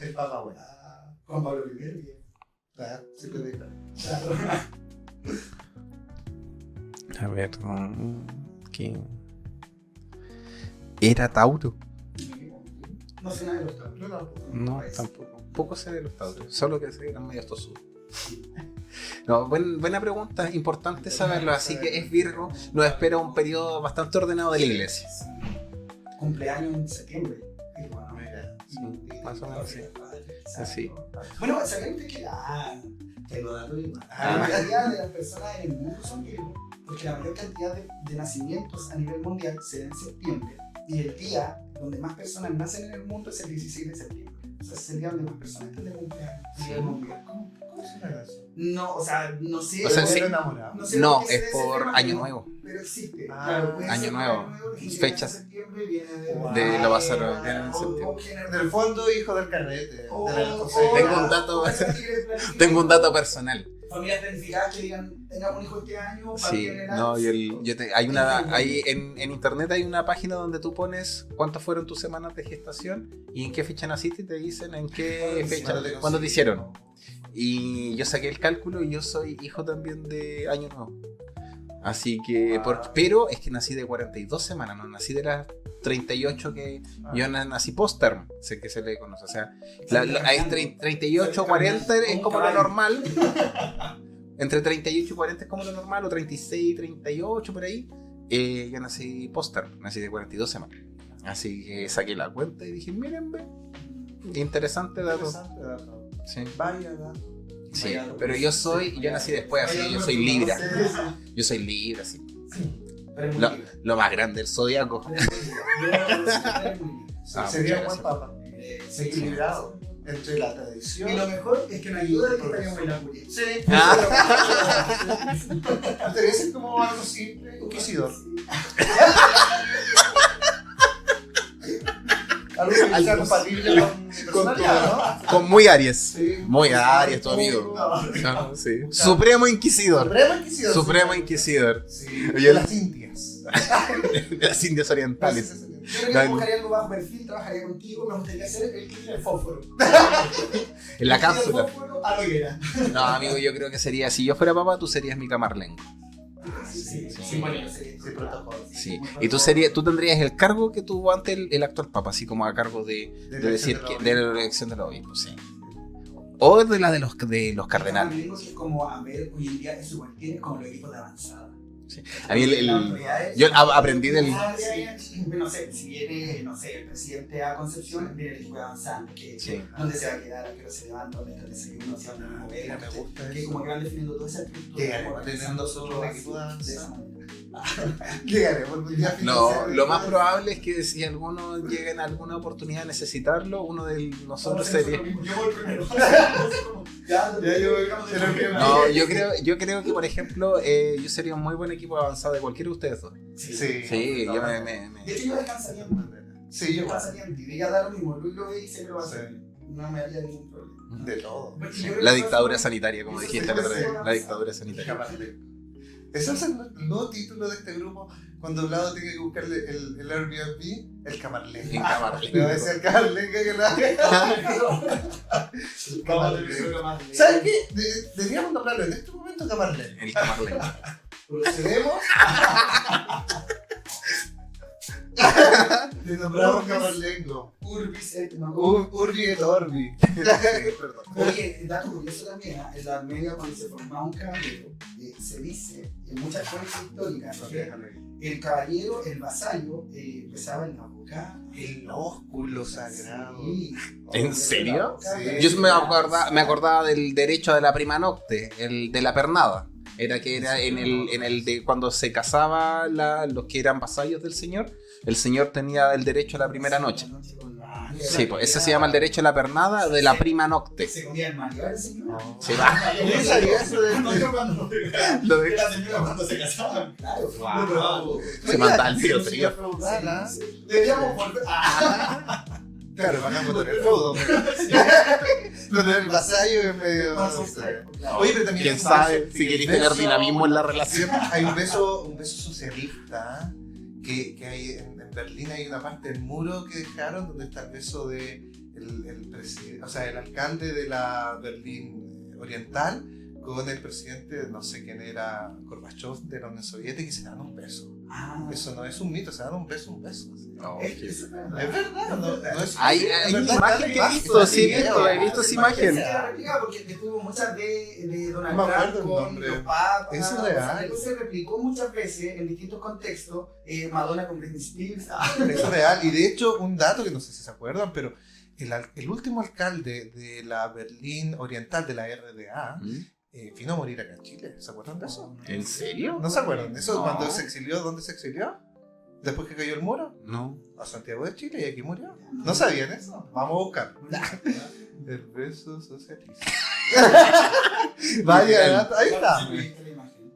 [SPEAKER 2] El Papa bueno.
[SPEAKER 3] Juan Pablo I. bien.
[SPEAKER 2] Claro, siempre digo.
[SPEAKER 1] A ver, ¿qué? ¿Era Tauro?
[SPEAKER 3] No sé nada de los tablos.
[SPEAKER 1] No, tampoco. Poco sé de los Tauros, solo que sé que eran medio tosudos. No, buena pregunta, importante saberlo. Así que es Virgo, nos espera un periodo bastante ordenado de la iglesia.
[SPEAKER 3] Cumpleaños en septiembre. Y bueno,
[SPEAKER 2] Mira.
[SPEAKER 1] Sí, más o menos, sí. Así.
[SPEAKER 3] Bueno, ¿sabían ustedes que tengo datos igual?
[SPEAKER 2] Ah.
[SPEAKER 3] La mayoría de las personas en el mundo son Virgo, porque la mayor cantidad de nacimientos a nivel mundial se da en septiembre. Y el día donde más personas nacen en el mundo es el 16 de septiembre. O sea, es el día donde más personas están de cumpleaños a nivel mundial.
[SPEAKER 2] ¿Cómo será eso?
[SPEAKER 3] No, o sea, no sé.
[SPEAKER 1] O sea, sí.
[SPEAKER 2] enamorado.
[SPEAKER 3] sé
[SPEAKER 1] No,
[SPEAKER 3] por qué se
[SPEAKER 1] es
[SPEAKER 3] debe
[SPEAKER 1] por
[SPEAKER 3] ese tema,
[SPEAKER 1] Año
[SPEAKER 3] pero-
[SPEAKER 1] Nuevo.
[SPEAKER 3] Pero existe.
[SPEAKER 2] Ah,
[SPEAKER 3] puede
[SPEAKER 1] Año
[SPEAKER 3] ser por
[SPEAKER 1] Nuevo.
[SPEAKER 3] el que
[SPEAKER 1] Fechas.
[SPEAKER 3] viene en septiembre, viene
[SPEAKER 1] De lo pasaron,
[SPEAKER 3] o-
[SPEAKER 1] viene en
[SPEAKER 3] o-
[SPEAKER 1] septiembre.
[SPEAKER 3] o género-
[SPEAKER 2] En el fondo, hijo del carrete.
[SPEAKER 3] o-
[SPEAKER 2] De la
[SPEAKER 3] o-
[SPEAKER 1] Tengo un dato-
[SPEAKER 3] o ese tigre planificado.
[SPEAKER 1] Tengo un dato personal.
[SPEAKER 3] Familias planificadas que digan, tengamos un hijo este año, para
[SPEAKER 1] Sí,
[SPEAKER 3] generar-
[SPEAKER 1] no, en internet hay una página donde tú pones cuántas fueron tus semanas de gestación y en qué fecha naciste y te dicen en qué fecha, cuándo te hicieron. Y yo saqué el cálculo y yo soy hijo también de Año Nuevo. Así que, pero es que nací de 42 semanas, no nací de las 38 que yo nací post-term, sé que se le conoce. O sea, es 38, 40 es como lo normal. Entre 38 y 40 es como lo normal, o 36, 38 por ahí. Yo nací post-term, nací de 42 semanas. Así que saqué la cuenta y dije, miren, ve, interesante dato.
[SPEAKER 2] Interesante dato.
[SPEAKER 1] Sí.
[SPEAKER 2] Vaya dato.
[SPEAKER 1] Sí, pero yo nací después, así, yo soy Libra. Yo soy Libra, así. Lo más grande, el zodiaco.
[SPEAKER 2] Sería un buen
[SPEAKER 1] muchas
[SPEAKER 2] papa. Equilibrado entre la tradición.
[SPEAKER 3] Y lo mejor es que nos ayuda a que estaríamos en la curia.
[SPEAKER 2] Sí. Debería ser como algo simple, inquisidor. Algo que sea compatible con mi personalidad, ¿no?
[SPEAKER 1] Con muy Aries.
[SPEAKER 2] Sí.
[SPEAKER 1] Muy Aries, tu amigo.
[SPEAKER 2] No.
[SPEAKER 1] Sí. Supremo Inquisidor.
[SPEAKER 2] Supremo inquisidor.
[SPEAKER 1] Supremo Inquisidor.
[SPEAKER 2] Sí.
[SPEAKER 1] Oye,
[SPEAKER 2] Las Indias.
[SPEAKER 1] De las Indias Orientales.
[SPEAKER 3] Yo creo que buscaría algo bajo perfil, trabajaría contigo, me gustaría hacer el kit del fósforo.
[SPEAKER 1] En la
[SPEAKER 3] El kit del
[SPEAKER 1] cápsula.
[SPEAKER 3] fósforo a lo que era.
[SPEAKER 1] No, amigo, yo creo que sería, si yo fuera papá, tú serías mi camarlengo.
[SPEAKER 3] Sí, bueno, sí,
[SPEAKER 2] protocolo.
[SPEAKER 1] Sí. Y tú tendrías el cargo que tuvo antes el actual papa, así como a cargo de decir que de la elección de los obispos, sí. O de la de los cardenales.
[SPEAKER 3] Es como, a ver, hoy en día eso igual tiene como los equipos de avanzada.
[SPEAKER 1] Sí. A mí yo aprendí del...
[SPEAKER 3] No sé, si viene, no sé, el presidente a Concepción, viene el equipo de avanzada, que
[SPEAKER 1] Sí.
[SPEAKER 3] dónde se va a quedar, a qué hora se levanta, dónde está el desayuno, si van a mover,
[SPEAKER 2] Mira, me gusta
[SPEAKER 3] que
[SPEAKER 2] eso.
[SPEAKER 3] como que van definiendo toda esa estructura.
[SPEAKER 2] Llegaremos teniendo nosotros un equipo de
[SPEAKER 3] esa
[SPEAKER 2] avanzada.
[SPEAKER 3] manera.
[SPEAKER 2] Llegaremos un día a
[SPEAKER 1] No,
[SPEAKER 2] financiar
[SPEAKER 1] lo más
[SPEAKER 2] el-
[SPEAKER 1] probable es que si alguno llega en alguna oportunidad a necesitarlo, uno de nosotros sería...
[SPEAKER 3] Yo voy primero.
[SPEAKER 2] Ya, yo voy primero.
[SPEAKER 1] No, yo creo que, por ejemplo, yo sería un muy buen equipo de avanzada de cualquiera de ustedes dos. Sí, yo me...
[SPEAKER 3] De hecho, yo descansaría en
[SPEAKER 2] Sí, yo
[SPEAKER 3] yo pasaría en ti. Diga, da lo mismo. Luis lo ve y sé que lo va a hacer.
[SPEAKER 2] Sí.
[SPEAKER 3] No me haría ningún problema.
[SPEAKER 2] de todo.
[SPEAKER 1] La dictadura sanitaria, como dijiste el otro día. La dictadura sanitaria.
[SPEAKER 2] Ese es el nuevo título de este grupo. Cuando Vlado tiene que buscarle el Airbnb, el Camarlengo.
[SPEAKER 1] En Camarlengo.
[SPEAKER 2] Le va a decir al Camarlengo que la... ¿Sabes qué? Deberíamos nombrarlo en este momento Camarlengo.
[SPEAKER 1] El Camarlengo.
[SPEAKER 2] Procedemos. Le nombramos Camarlengo.
[SPEAKER 3] Urbis et
[SPEAKER 2] Urbi et Orbi. Perdón.
[SPEAKER 3] Oye, dato curioso también, en la media cuando se formaba un caballero, se dice en muchas fuentes históricas que el caballero, el vasallo, besaba en la boca.
[SPEAKER 2] El ósculo sagrado.
[SPEAKER 3] Sí.
[SPEAKER 1] ¿En serio?
[SPEAKER 2] Sí.
[SPEAKER 1] Yo me acordaba del derecho de la prima nocte, el de la pernada. Era que era en el de cuando se casaba los que eran vasallos del señor, el señor tenía el derecho a la primera noche. Sí, pues ese se llama el derecho a la pernada de la prima nocte.
[SPEAKER 3] ¿Se comía el marido del señor?
[SPEAKER 1] Se va.
[SPEAKER 2] Yo no sabía eso de...
[SPEAKER 1] Lo de-
[SPEAKER 3] La señora cuando se casaban, claro.
[SPEAKER 2] Wow.
[SPEAKER 1] Se manda al
[SPEAKER 2] tiro
[SPEAKER 1] tiroteo.
[SPEAKER 2] feudal, ¿ah?
[SPEAKER 3] Deberíamos volver.
[SPEAKER 2] Claro, bajamos con el feudo. Con el vasallo en medio. No sé. Oye, pero también
[SPEAKER 1] ¿Quién
[SPEAKER 2] hay un
[SPEAKER 1] sabe
[SPEAKER 2] beso-
[SPEAKER 1] si queréis
[SPEAKER 2] beso-
[SPEAKER 1] tener dinamismo en la relación?
[SPEAKER 2] Hay un beso socialista que hay en Berlín. Hay una parte del muro que dejaron donde está el beso de el alcalde de la Berlín Oriental con el presidente, no sé quién era, Gorbachev de la Unión Soviética, y se dan un beso. Eso no es un mito, se dan un beso. Así.
[SPEAKER 1] No,
[SPEAKER 3] Es
[SPEAKER 2] verdad, no es
[SPEAKER 1] Hay imágenes que he visto, sí, he visto esa imagen.
[SPEAKER 3] Porque después hubo muchas de Donald
[SPEAKER 2] No me acuerdo
[SPEAKER 3] Trump
[SPEAKER 2] el
[SPEAKER 3] con
[SPEAKER 2] nombre.
[SPEAKER 3] los papas.
[SPEAKER 2] Es
[SPEAKER 3] o sea,
[SPEAKER 2] real.
[SPEAKER 3] después se replicó muchas veces en distintos contextos. Madonna con Britney Spears.
[SPEAKER 2] Eso es real. Y de hecho, un dato que no sé si se acuerdan, pero el último alcalde de la Berlín Oriental, de la RDA, vino a morir acá en Chile. ¿Se acuerdan de eso?
[SPEAKER 1] ¿En serio?
[SPEAKER 2] ¿No se acuerdan de eso?
[SPEAKER 3] No.
[SPEAKER 2] Cuando se exilió, ¿dónde se exilió? Después que cayó el muro,
[SPEAKER 1] No.
[SPEAKER 2] a Santiago de Chile, y aquí murió. ¿No sabían eso? Vamos a buscar. El beso socialista. Vaya, ahí está.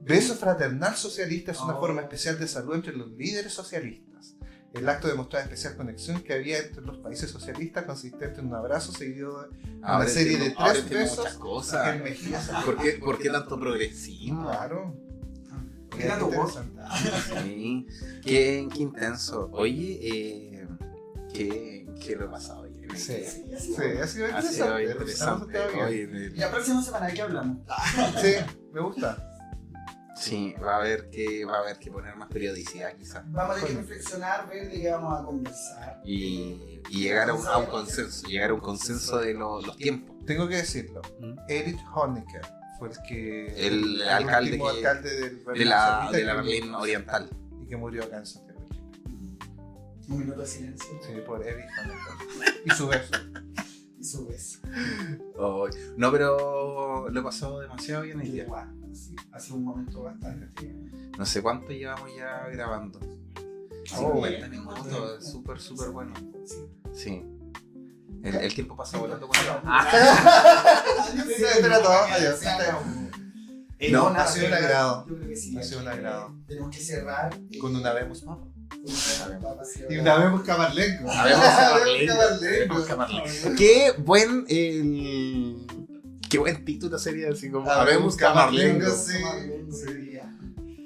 [SPEAKER 2] Beso fraternal socialista es una forma especial de salud entre los líderes socialistas. El acto demostraba especial conexión que había entre los países socialistas, consistente en un abrazo seguido de una serie de tres besos
[SPEAKER 1] muchas cosas.
[SPEAKER 2] en mejillas.
[SPEAKER 1] ¿Por qué tanto progresismo?
[SPEAKER 2] Claro.
[SPEAKER 3] ¿Qué tanto
[SPEAKER 2] interesante.
[SPEAKER 1] Sí, qué intenso. Oye, ¿qué lo he pasado hoy?
[SPEAKER 2] Sí, ha sido
[SPEAKER 1] Ha sido
[SPEAKER 2] interesante.
[SPEAKER 1] interesante. Oye,
[SPEAKER 3] La próxima semana, ¿de qué hablamos?
[SPEAKER 2] Sí, me gusta.
[SPEAKER 1] sí, va a haber que poner más periodicidad quizás.
[SPEAKER 3] Vamos a tener que reflexionar, ver de qué vamos a conversar.
[SPEAKER 1] Y llegar a un consenso de los tiempos.
[SPEAKER 2] Tengo que decirlo.
[SPEAKER 1] ¿Mm?
[SPEAKER 2] Erich Honecker fue
[SPEAKER 1] El alcalde
[SPEAKER 2] último
[SPEAKER 1] que-
[SPEAKER 2] alcalde del
[SPEAKER 1] De la
[SPEAKER 2] Berlín
[SPEAKER 1] Berlín Oriental.
[SPEAKER 2] y que murió acá en Santiago.
[SPEAKER 3] Un minuto de silencio.
[SPEAKER 2] Sí, por Erich Honecker. Y su beso.
[SPEAKER 3] y su beso.
[SPEAKER 1] Oh, no, pero lo he pasado demasiado bien el día.
[SPEAKER 3] Igual, sí, ha sido un momento bastante.
[SPEAKER 1] No sé cuánto llevamos ya grabando.
[SPEAKER 3] Oh,
[SPEAKER 1] 50 minutos, súper, súper bueno.
[SPEAKER 3] Sí.
[SPEAKER 1] Sí. El tiempo pasa volando con
[SPEAKER 2] Espera todo, adiós.
[SPEAKER 1] No,
[SPEAKER 2] ha sido un agrado.
[SPEAKER 3] Yo creo que sí.
[SPEAKER 2] Ha sido un agrado.
[SPEAKER 3] Tenemos que cerrar.
[SPEAKER 2] Con una vemos papa.
[SPEAKER 3] Papa, sí,
[SPEAKER 2] Y una vemos camarlengo.
[SPEAKER 1] Habemos Camarlengo. Qué buen qué buen título sería así como Habemos Camarlengo.
[SPEAKER 2] Sí.
[SPEAKER 3] Sí.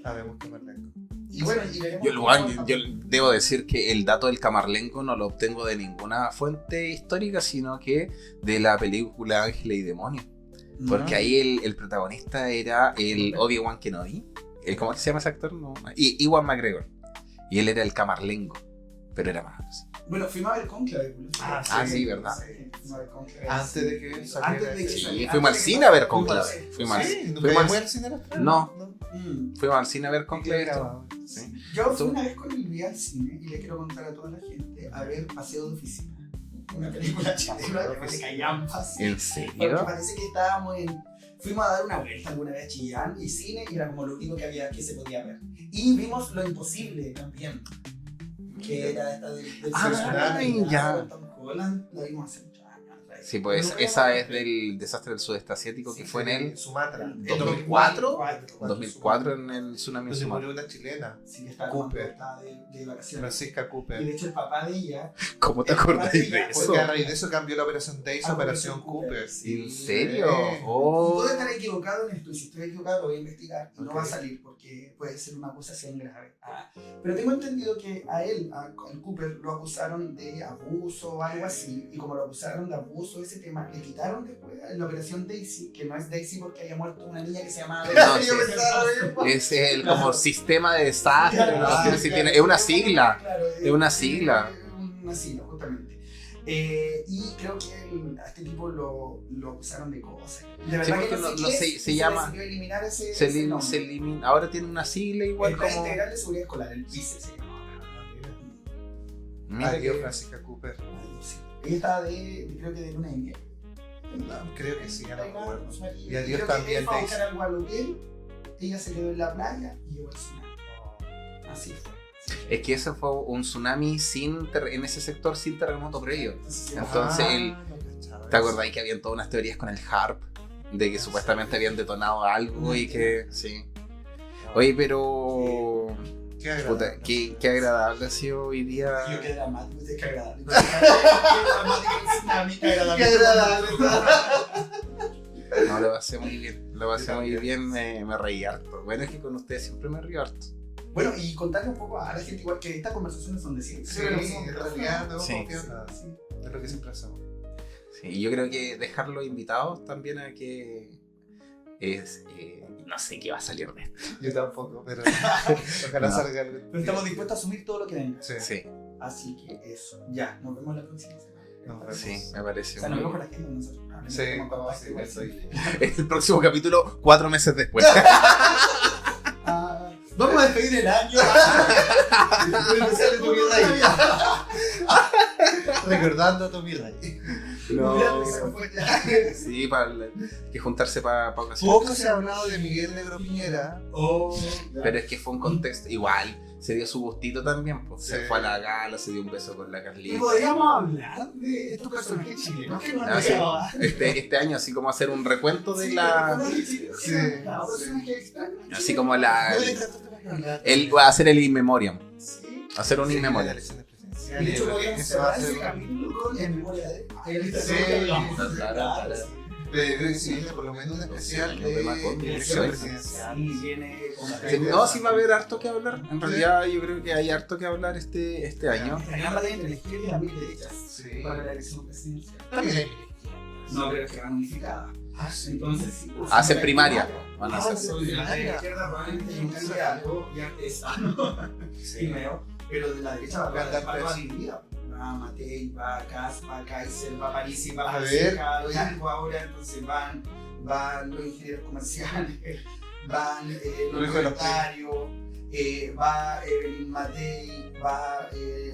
[SPEAKER 2] Habemos camarlengo.
[SPEAKER 3] Y bueno, y veremos
[SPEAKER 1] Yo,
[SPEAKER 3] cómo
[SPEAKER 1] Luan,
[SPEAKER 3] va.
[SPEAKER 1] yo debo decir que el dato del Camarlengo no lo obtengo de ninguna fuente histórica, sino que de la película Ángeles y Demonios. Porque ahí el protagonista era el Obi-Wan Kenobi. ¿Cómo es que se llama ese actor? No. Ewan McGregor. Y él era el Camarlengo, pero era más así.
[SPEAKER 3] Bueno, fuimos a ver Cónclave.
[SPEAKER 1] Sí, ¿verdad?
[SPEAKER 3] Sí, fuimos a ver Cónclave.
[SPEAKER 2] Antes de que saliera.
[SPEAKER 3] Antes de que
[SPEAKER 1] Sí,
[SPEAKER 3] saliera.
[SPEAKER 1] fuimos al cine a ver Cónclave. Fuimos al
[SPEAKER 2] Sí,
[SPEAKER 1] fuimos al-
[SPEAKER 2] ¿nunca al cine a
[SPEAKER 1] No.
[SPEAKER 3] Mm.
[SPEAKER 1] fuimos al cine a ver Cónclave.
[SPEAKER 2] grabado.
[SPEAKER 1] Sí.
[SPEAKER 3] Yo fui
[SPEAKER 1] ¿Tú?
[SPEAKER 3] una vez con el Luis al cine y le quiero contar a toda la gente a ver Paseo de Oficina. Una película chilena que me caían fácil.
[SPEAKER 1] ¿En
[SPEAKER 3] Porque
[SPEAKER 1] serio?
[SPEAKER 3] parece que estábamos fuimos a dar una vuelta alguna vez a Chillán y cine y era como lo único que se podía ver. Y vimos Lo Imposible también, que era esta del
[SPEAKER 1] Ay, ya.
[SPEAKER 3] con Tom Holland, la vimos hace muchos años atrás.
[SPEAKER 1] Sí, pues
[SPEAKER 3] Nunca
[SPEAKER 1] esa
[SPEAKER 3] la
[SPEAKER 1] es del desastre del sudeste asiático que
[SPEAKER 2] Sí,
[SPEAKER 1] fue en el
[SPEAKER 2] Sumatra.
[SPEAKER 3] En
[SPEAKER 1] 2004.
[SPEAKER 3] 2004.
[SPEAKER 1] 2004 en el tsunami
[SPEAKER 2] Entonces
[SPEAKER 1] Sumatra.
[SPEAKER 2] murió una chilena,
[SPEAKER 3] Sí, estaba
[SPEAKER 2] Cooper.
[SPEAKER 3] estaba de vacaciones.
[SPEAKER 2] Francisca
[SPEAKER 3] Y de
[SPEAKER 2] Cooper.
[SPEAKER 3] hecho el papá de ella...
[SPEAKER 1] ¿Cómo te
[SPEAKER 3] el
[SPEAKER 1] acordáis
[SPEAKER 3] papá
[SPEAKER 1] de
[SPEAKER 3] ella
[SPEAKER 1] eso?
[SPEAKER 2] Porque a raíz de eso cambió la operación Days a
[SPEAKER 3] Ah,
[SPEAKER 2] operación
[SPEAKER 3] Operación Cooper,
[SPEAKER 2] Cooper.
[SPEAKER 3] sí.
[SPEAKER 1] ¿En serio?
[SPEAKER 2] Sí.
[SPEAKER 1] Oh.
[SPEAKER 3] Puedo estar equivocado en esto, y si estoy equivocado lo voy a investigar y no
[SPEAKER 2] Ok.
[SPEAKER 3] va a salir porque puede ser una acusación grave. Pero tengo entendido que a él, al Cooper, lo acusaron de abuso o algo así, y como lo acusaron de abuso de ese tema, le quitaron después la operación Daisy, que no es Daisy porque había muerto una niña que se llamaba
[SPEAKER 1] No,
[SPEAKER 3] Daisy.
[SPEAKER 1] sí.
[SPEAKER 3] Yo pensaba lo mismo.
[SPEAKER 1] Es el como sistema de desastre.
[SPEAKER 3] Claro,
[SPEAKER 1] ¿no?
[SPEAKER 3] claro,
[SPEAKER 1] Sí,
[SPEAKER 3] claro.
[SPEAKER 1] es una sigla.
[SPEAKER 3] Claro,
[SPEAKER 1] Es una sigla.
[SPEAKER 3] Una sigla, justamente. Y creo que a este tipo lo acusaron de cosas. De verdad
[SPEAKER 1] porque
[SPEAKER 3] que
[SPEAKER 1] no-
[SPEAKER 3] no sé
[SPEAKER 1] no
[SPEAKER 3] qué
[SPEAKER 1] se-
[SPEAKER 3] es,
[SPEAKER 1] se
[SPEAKER 3] y
[SPEAKER 1] llama-
[SPEAKER 3] decidió eliminar ese nombre.
[SPEAKER 1] Se elimina. Ahora tiene una sigla igual
[SPEAKER 3] El Plan
[SPEAKER 1] como.
[SPEAKER 3] Integral de Seguridad Escolar, el PICE se llama.
[SPEAKER 1] Mira
[SPEAKER 2] Adiós,
[SPEAKER 1] que-
[SPEAKER 2] Francisca Cooper.
[SPEAKER 3] Sí. Ella estaba creo que de luna de miel.
[SPEAKER 2] Creo que sí, ya no me acuerdo.
[SPEAKER 3] Y
[SPEAKER 2] Y adiós
[SPEAKER 3] creo
[SPEAKER 2] también,
[SPEAKER 3] que él fue a
[SPEAKER 2] Daisy.
[SPEAKER 3] buscar algo al hotel, ella se quedó en la playa y llegó al tsunami. Así fue.
[SPEAKER 1] Es que ese fue un tsunami en ese sector sin terremoto previo. Entonces,
[SPEAKER 2] no cachaba
[SPEAKER 1] ¿Te
[SPEAKER 2] eso.
[SPEAKER 1] acordáis que habían todas unas teorías con el HARP? De que supuestamente habían detonado algo y que. Sí. Oye, pero.
[SPEAKER 2] Qué agradable.
[SPEAKER 1] Puta, qué agradable ha sido hoy día.
[SPEAKER 3] Yo qué dramático, usted qué agradable. Qué dramático el tsunami, qué agradable.
[SPEAKER 2] Qué agradable.
[SPEAKER 1] No, lo pasé muy bien. Lo pasé muy bien, me reí harto. Bueno, es que con ustedes siempre me río harto.
[SPEAKER 3] Bueno, y contarle un poco a la gente igual que estas conversaciones son de siempre.
[SPEAKER 2] Sí,
[SPEAKER 3] Siempre lo hacemos
[SPEAKER 2] en
[SPEAKER 3] de otra
[SPEAKER 2] realidad
[SPEAKER 3] forma.
[SPEAKER 2] no
[SPEAKER 1] Sí.
[SPEAKER 2] confío nada. De lo que siempre hacemos.
[SPEAKER 1] Sí, y yo creo que dejarlos invitados también a que. No sé qué va a salir de esto.
[SPEAKER 2] Yo tampoco, pero ojalá
[SPEAKER 1] No.
[SPEAKER 2] salga algo.
[SPEAKER 3] Pero estamos dispuestos a asumir todo lo que venga.
[SPEAKER 2] Sí,
[SPEAKER 1] Sí,
[SPEAKER 3] Así que eso. Ya, nos vemos la próxima semana.
[SPEAKER 2] nos vemos.
[SPEAKER 1] sí, me parece.
[SPEAKER 3] O sea, nos
[SPEAKER 1] muy
[SPEAKER 3] vemos con
[SPEAKER 1] bien.
[SPEAKER 3] la gente de nosotros. Probablemente
[SPEAKER 2] Sí,
[SPEAKER 3] como papás,
[SPEAKER 2] sí,
[SPEAKER 3] igual
[SPEAKER 2] estoy.
[SPEAKER 3] sí.
[SPEAKER 1] El próximo capítulo, 4 meses después.
[SPEAKER 3] Vamos a despedir el año.
[SPEAKER 2] Recordando a Tommy Ray.
[SPEAKER 1] No.
[SPEAKER 3] Mira, se fue ya.
[SPEAKER 1] Sí, que juntarse para ocasiones.
[SPEAKER 2] Poco se ha hablado de Miguel Negro Piñera.
[SPEAKER 3] Oh,
[SPEAKER 1] Pero es que fue un contexto igual. Se dio su gustito también. Pues. Se
[SPEAKER 2] Sí.
[SPEAKER 1] fue a la gala, se dio un beso con la
[SPEAKER 3] Y
[SPEAKER 1] Carlita.
[SPEAKER 3] podríamos hablar de estos personajes chilenos que no han
[SPEAKER 1] Ah, sí.
[SPEAKER 3] llegado.
[SPEAKER 1] Este año, así como hacer un recuento de
[SPEAKER 3] Sí,
[SPEAKER 1] la.
[SPEAKER 3] personajes chilenos que
[SPEAKER 2] Sí,
[SPEAKER 3] no han llegado,
[SPEAKER 2] sí.
[SPEAKER 3] personajes extraños.
[SPEAKER 1] Así como la.
[SPEAKER 2] No le trataste de hablar.
[SPEAKER 1] Él va a hacer el in memoriam.
[SPEAKER 3] Sí.
[SPEAKER 1] Hacer un
[SPEAKER 2] Sí,
[SPEAKER 1] in
[SPEAKER 2] la
[SPEAKER 1] memoriam.
[SPEAKER 2] elección de presidencial.
[SPEAKER 3] De hecho,
[SPEAKER 2] Yo creo que
[SPEAKER 3] podríamos
[SPEAKER 2] eso va a
[SPEAKER 3] cerrar ese
[SPEAKER 2] ser-
[SPEAKER 3] capítulo con en memoria de. Ahí está
[SPEAKER 2] Sí.
[SPEAKER 3] todo lo que hablamos.
[SPEAKER 1] Claro.
[SPEAKER 2] Pero yo creo que sí viene por lo menos un especial de
[SPEAKER 1] tema con
[SPEAKER 2] elección
[SPEAKER 1] elecciones.
[SPEAKER 2] presidencial.
[SPEAKER 3] Sí, viene con la
[SPEAKER 1] Sí, no, sí va a haber harto que hablar. En realidad, yo creo que hay harto que hablar este año.
[SPEAKER 3] Esta gran batalla entre la izquierda y las mil derechas
[SPEAKER 2] Sí.
[SPEAKER 3] para la elección presidencial.
[SPEAKER 2] También hay.
[SPEAKER 3] No creo que van unificada.
[SPEAKER 2] Ah, sí.
[SPEAKER 3] Entonces, sí. pues,
[SPEAKER 1] Hacen
[SPEAKER 3] sí,
[SPEAKER 1] primaria.
[SPEAKER 3] primaria.
[SPEAKER 1] Van a
[SPEAKER 2] Ah,
[SPEAKER 1] hacer.
[SPEAKER 2] sí.
[SPEAKER 3] De la izquierda probablemente un candidato y artesano primero, pero de la derecha va a
[SPEAKER 2] Andar
[SPEAKER 3] va
[SPEAKER 2] preso.
[SPEAKER 3] dividida. Va Matei, va Kass, va Kaiser, va Parisi, va
[SPEAKER 2] A
[SPEAKER 3] Fonseca, hay algo ahora, entonces van los ingenieros comerciales, van los
[SPEAKER 2] Lo dijo de los
[SPEAKER 3] libertarios, va Evelyn Matei, va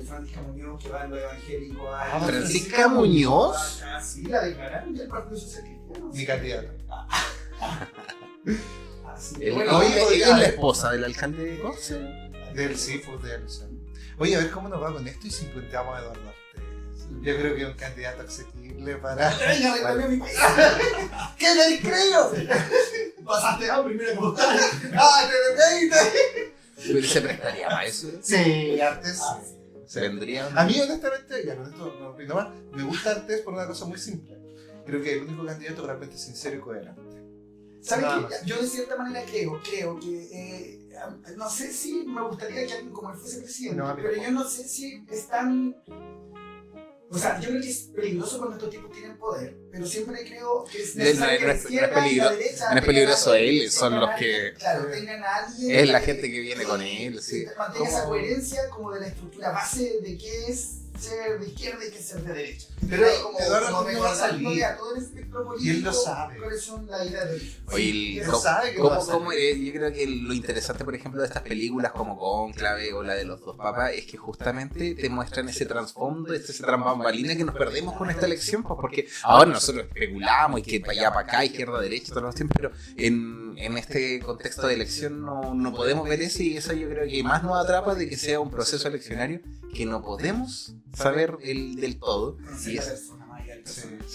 [SPEAKER 3] Francisca Muñoz, que va en lo evangélico.
[SPEAKER 1] ¿Francisca Muñoz?
[SPEAKER 3] Sí, la declararon del Partido Socialista.
[SPEAKER 2] Mi candidata.
[SPEAKER 1] Ella es la esposa del alcalde de Conce.
[SPEAKER 2] Del Seafood de Alison. Oye, a ver cómo nos va con esto y si implementamos a Eduardo Ortiz. Yo creo que es un candidato asequible para.
[SPEAKER 3] ¿Qué le creo? Pasaste a primera postal. ¡Ah, te
[SPEAKER 1] Pero se prestaría para eso.
[SPEAKER 2] Sí, Artes.
[SPEAKER 1] Se vendría.
[SPEAKER 2] A mí, honestamente, ya con esto no opino más, me gusta Artes por una cosa muy simple. Creo que es el único candidato realmente sincero y coherente.
[SPEAKER 3] ¿Sabes qué? Yo de cierta manera creo que no sé si me gustaría que alguien como él fuese presidente, pero yo no sé si es tan... O sea, yo creo que es peligroso cuando estos tipos tienen poder, pero siempre creo que es necesario que la izquierda y la derecha...
[SPEAKER 1] No es peligroso él, son los que...
[SPEAKER 3] Claro, tengan a alguien...
[SPEAKER 1] Es la gente que viene con él, sí.
[SPEAKER 3] Mantenga esa coherencia como de la estructura base de qué es ser de izquierda y qué es ser de derecha.
[SPEAKER 2] Pero
[SPEAKER 3] como
[SPEAKER 2] Eduardo no va a salir.
[SPEAKER 3] A todo el espectro político,
[SPEAKER 2] y él lo sabe.
[SPEAKER 3] ¿Cuáles son las ideas de él?
[SPEAKER 1] Oye, yo creo que lo interesante, por ejemplo, de estas películas como Cónclave o la de los dos papas es que justamente te muestran ese trasfondo, ese trambambalina que nos perdemos con esta elección, pues porque ahora nosotros especulamos y que para allá, para acá, izquierda, derecha, todo lo tiempo, pero en este contexto de elección no podemos ver eso, y eso yo creo que más nos atrapa de que sea un proceso eleccionario que no podemos saber del todo. Sí,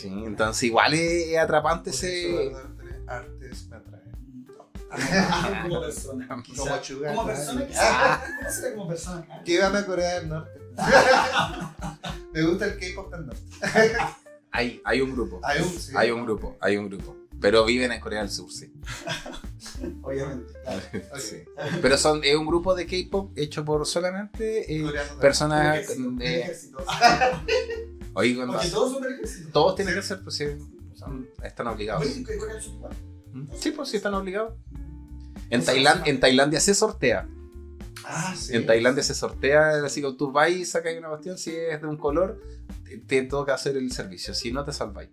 [SPEAKER 1] entonces igual es atrapante ese...
[SPEAKER 2] Artes me atrae.
[SPEAKER 3] Como persona.
[SPEAKER 2] Como Chugar.
[SPEAKER 3] Como persona, quizás. ¿Cómo será como persona?
[SPEAKER 2] ¿Qué van a Corea del Norte? Me gusta el K-pop del norte.
[SPEAKER 1] Hay un grupo.
[SPEAKER 2] Sí.
[SPEAKER 1] Hay un grupo. Pero viven en Corea del Sur, sí.
[SPEAKER 3] Obviamente. Claro.
[SPEAKER 1] Sí. Pero es un grupo de K-pop hecho por solamente personas. Oye, cuando
[SPEAKER 3] porque todos son del ejército.
[SPEAKER 1] todos tienen que ser, pues sí, están obligados.
[SPEAKER 3] Oye, ¿qué Corea del Sur?
[SPEAKER 1] Sí, pues sí, están obligados. En Tailandia se sortea.
[SPEAKER 2] Sí.
[SPEAKER 1] En Tailandia se sortea, así que tú vas y sacas una cuestión, si es de un color, te toca hacer el servicio, si no te salváis.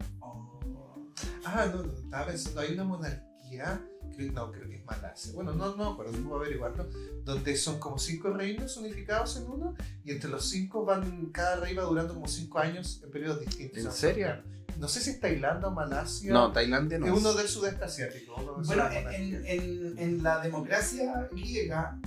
[SPEAKER 2] No, estaba pensando, hay una monarquía, creo que es Malasia, bueno, no, pero puedo averiguarlo, donde son como 5 reinos unificados en uno, y entre los 5 cada rey va durando como 5 años en periodos distintos.
[SPEAKER 1] ¿En serio?
[SPEAKER 2] No sé si es Tailandia o Malasia.
[SPEAKER 1] No, Tailandia no.
[SPEAKER 2] Es uno del sudeste asiático.
[SPEAKER 3] Bueno, en la democracia griega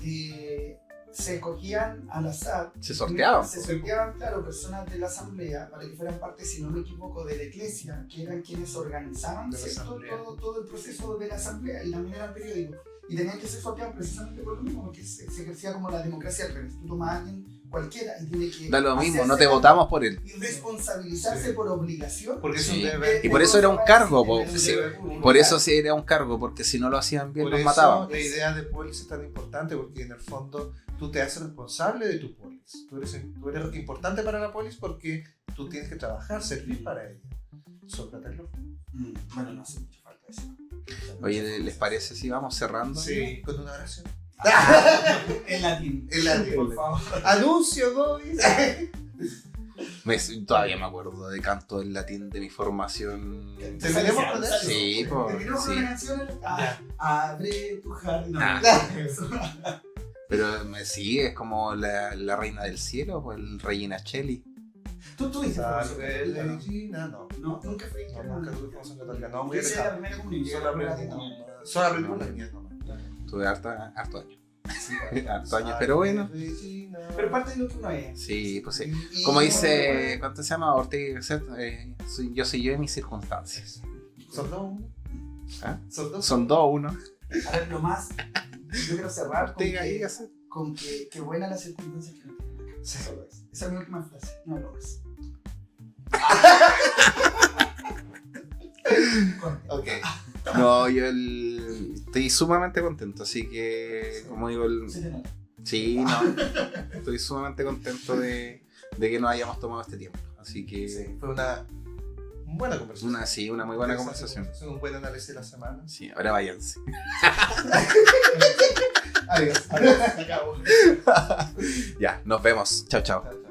[SPEAKER 3] se escogían al azar.
[SPEAKER 1] Se sorteaban.
[SPEAKER 3] Se sorteaban, claro, personas de la asamblea para que fueran parte, si no me equivoco, de la iglesia, que eran quienes organizaban todo el proceso de la asamblea, y también eran periódicos. Y tenían que ser sorteados precisamente por lo mismo, porque se ejercía como la democracia al revés. Tú tomas a alguien cualquiera y tiene que...
[SPEAKER 1] Da lo mismo, no te votamos por él.
[SPEAKER 3] Y responsabilizarse por obligación.
[SPEAKER 2] Porque es un
[SPEAKER 1] Sí.
[SPEAKER 2] deber.
[SPEAKER 1] Y por eso era un cargo, por eso
[SPEAKER 3] sí
[SPEAKER 1] sí era un cargo, porque si no lo hacían bien
[SPEAKER 2] Por
[SPEAKER 1] los
[SPEAKER 2] eso
[SPEAKER 1] mataban.
[SPEAKER 2] la idea de polis es tan importante, porque en el fondo tú te haces responsable de tu polis. Tú eres importante para la polis porque tú tienes que trabajar, servir para ella. Sócrates lo fue.
[SPEAKER 3] Bueno, no hace mucha falta eso.
[SPEAKER 1] Oye, ¿les parece si vamos cerrando?
[SPEAKER 2] Sí, con una oración.
[SPEAKER 3] En latín.
[SPEAKER 2] En latín.
[SPEAKER 3] Por favor.
[SPEAKER 2] Anuncio, Gobi.
[SPEAKER 1] Todavía me acuerdo de canto en latín de mi formación.
[SPEAKER 2] ¿Terminemos con eso?
[SPEAKER 1] Sí, pues.
[SPEAKER 3] Terminamos con la canción. Abre tu jardín.
[SPEAKER 1] Pero sí, es como la reina del cielo, pues el Regina Cheli.
[SPEAKER 3] ¿Tú tuviste formación
[SPEAKER 2] Salve
[SPEAKER 3] católica, no?
[SPEAKER 2] Regina, no.
[SPEAKER 3] No, nunca fuiste.
[SPEAKER 2] No, nunca tuve formación católica. No, muy
[SPEAKER 3] Yo hice la
[SPEAKER 2] alejado.
[SPEAKER 3] primera comunión.
[SPEAKER 2] Solo aprendí con las mías nomás.
[SPEAKER 1] Tuve harto años. Harto años, pero bueno.
[SPEAKER 3] Pero parte de lo que uno es.
[SPEAKER 1] Sí, pues sí. Como dice, ¿cuánto se llama? Ortega y Gasset, yo soy yo en mis circunstancias.
[SPEAKER 2] ¿Son dos uno?
[SPEAKER 1] ¿Ah?
[SPEAKER 2] Son dos.
[SPEAKER 1] 2-1.
[SPEAKER 3] A ver, lo más. Yo quiero cerrar
[SPEAKER 1] Ortega y Gasset.
[SPEAKER 3] con que buenas las circunstancias que no tienen acá. Solo eso. Esa es mi última frase. No lo más.
[SPEAKER 2] Ok.
[SPEAKER 1] No, yo estoy sumamente contento, así que, como digo, sí, no, estoy sumamente contento de que nos hayamos tomado este tiempo, así que
[SPEAKER 2] Sí, fue una buena conversación.
[SPEAKER 1] una muy buena conversación.
[SPEAKER 2] Un buen análisis de la semana.
[SPEAKER 1] Sí, ahora váyanse.
[SPEAKER 2] Adiós.
[SPEAKER 3] Se acabó.
[SPEAKER 1] Ya, nos vemos. Chao, chao.
[SPEAKER 2] Chao.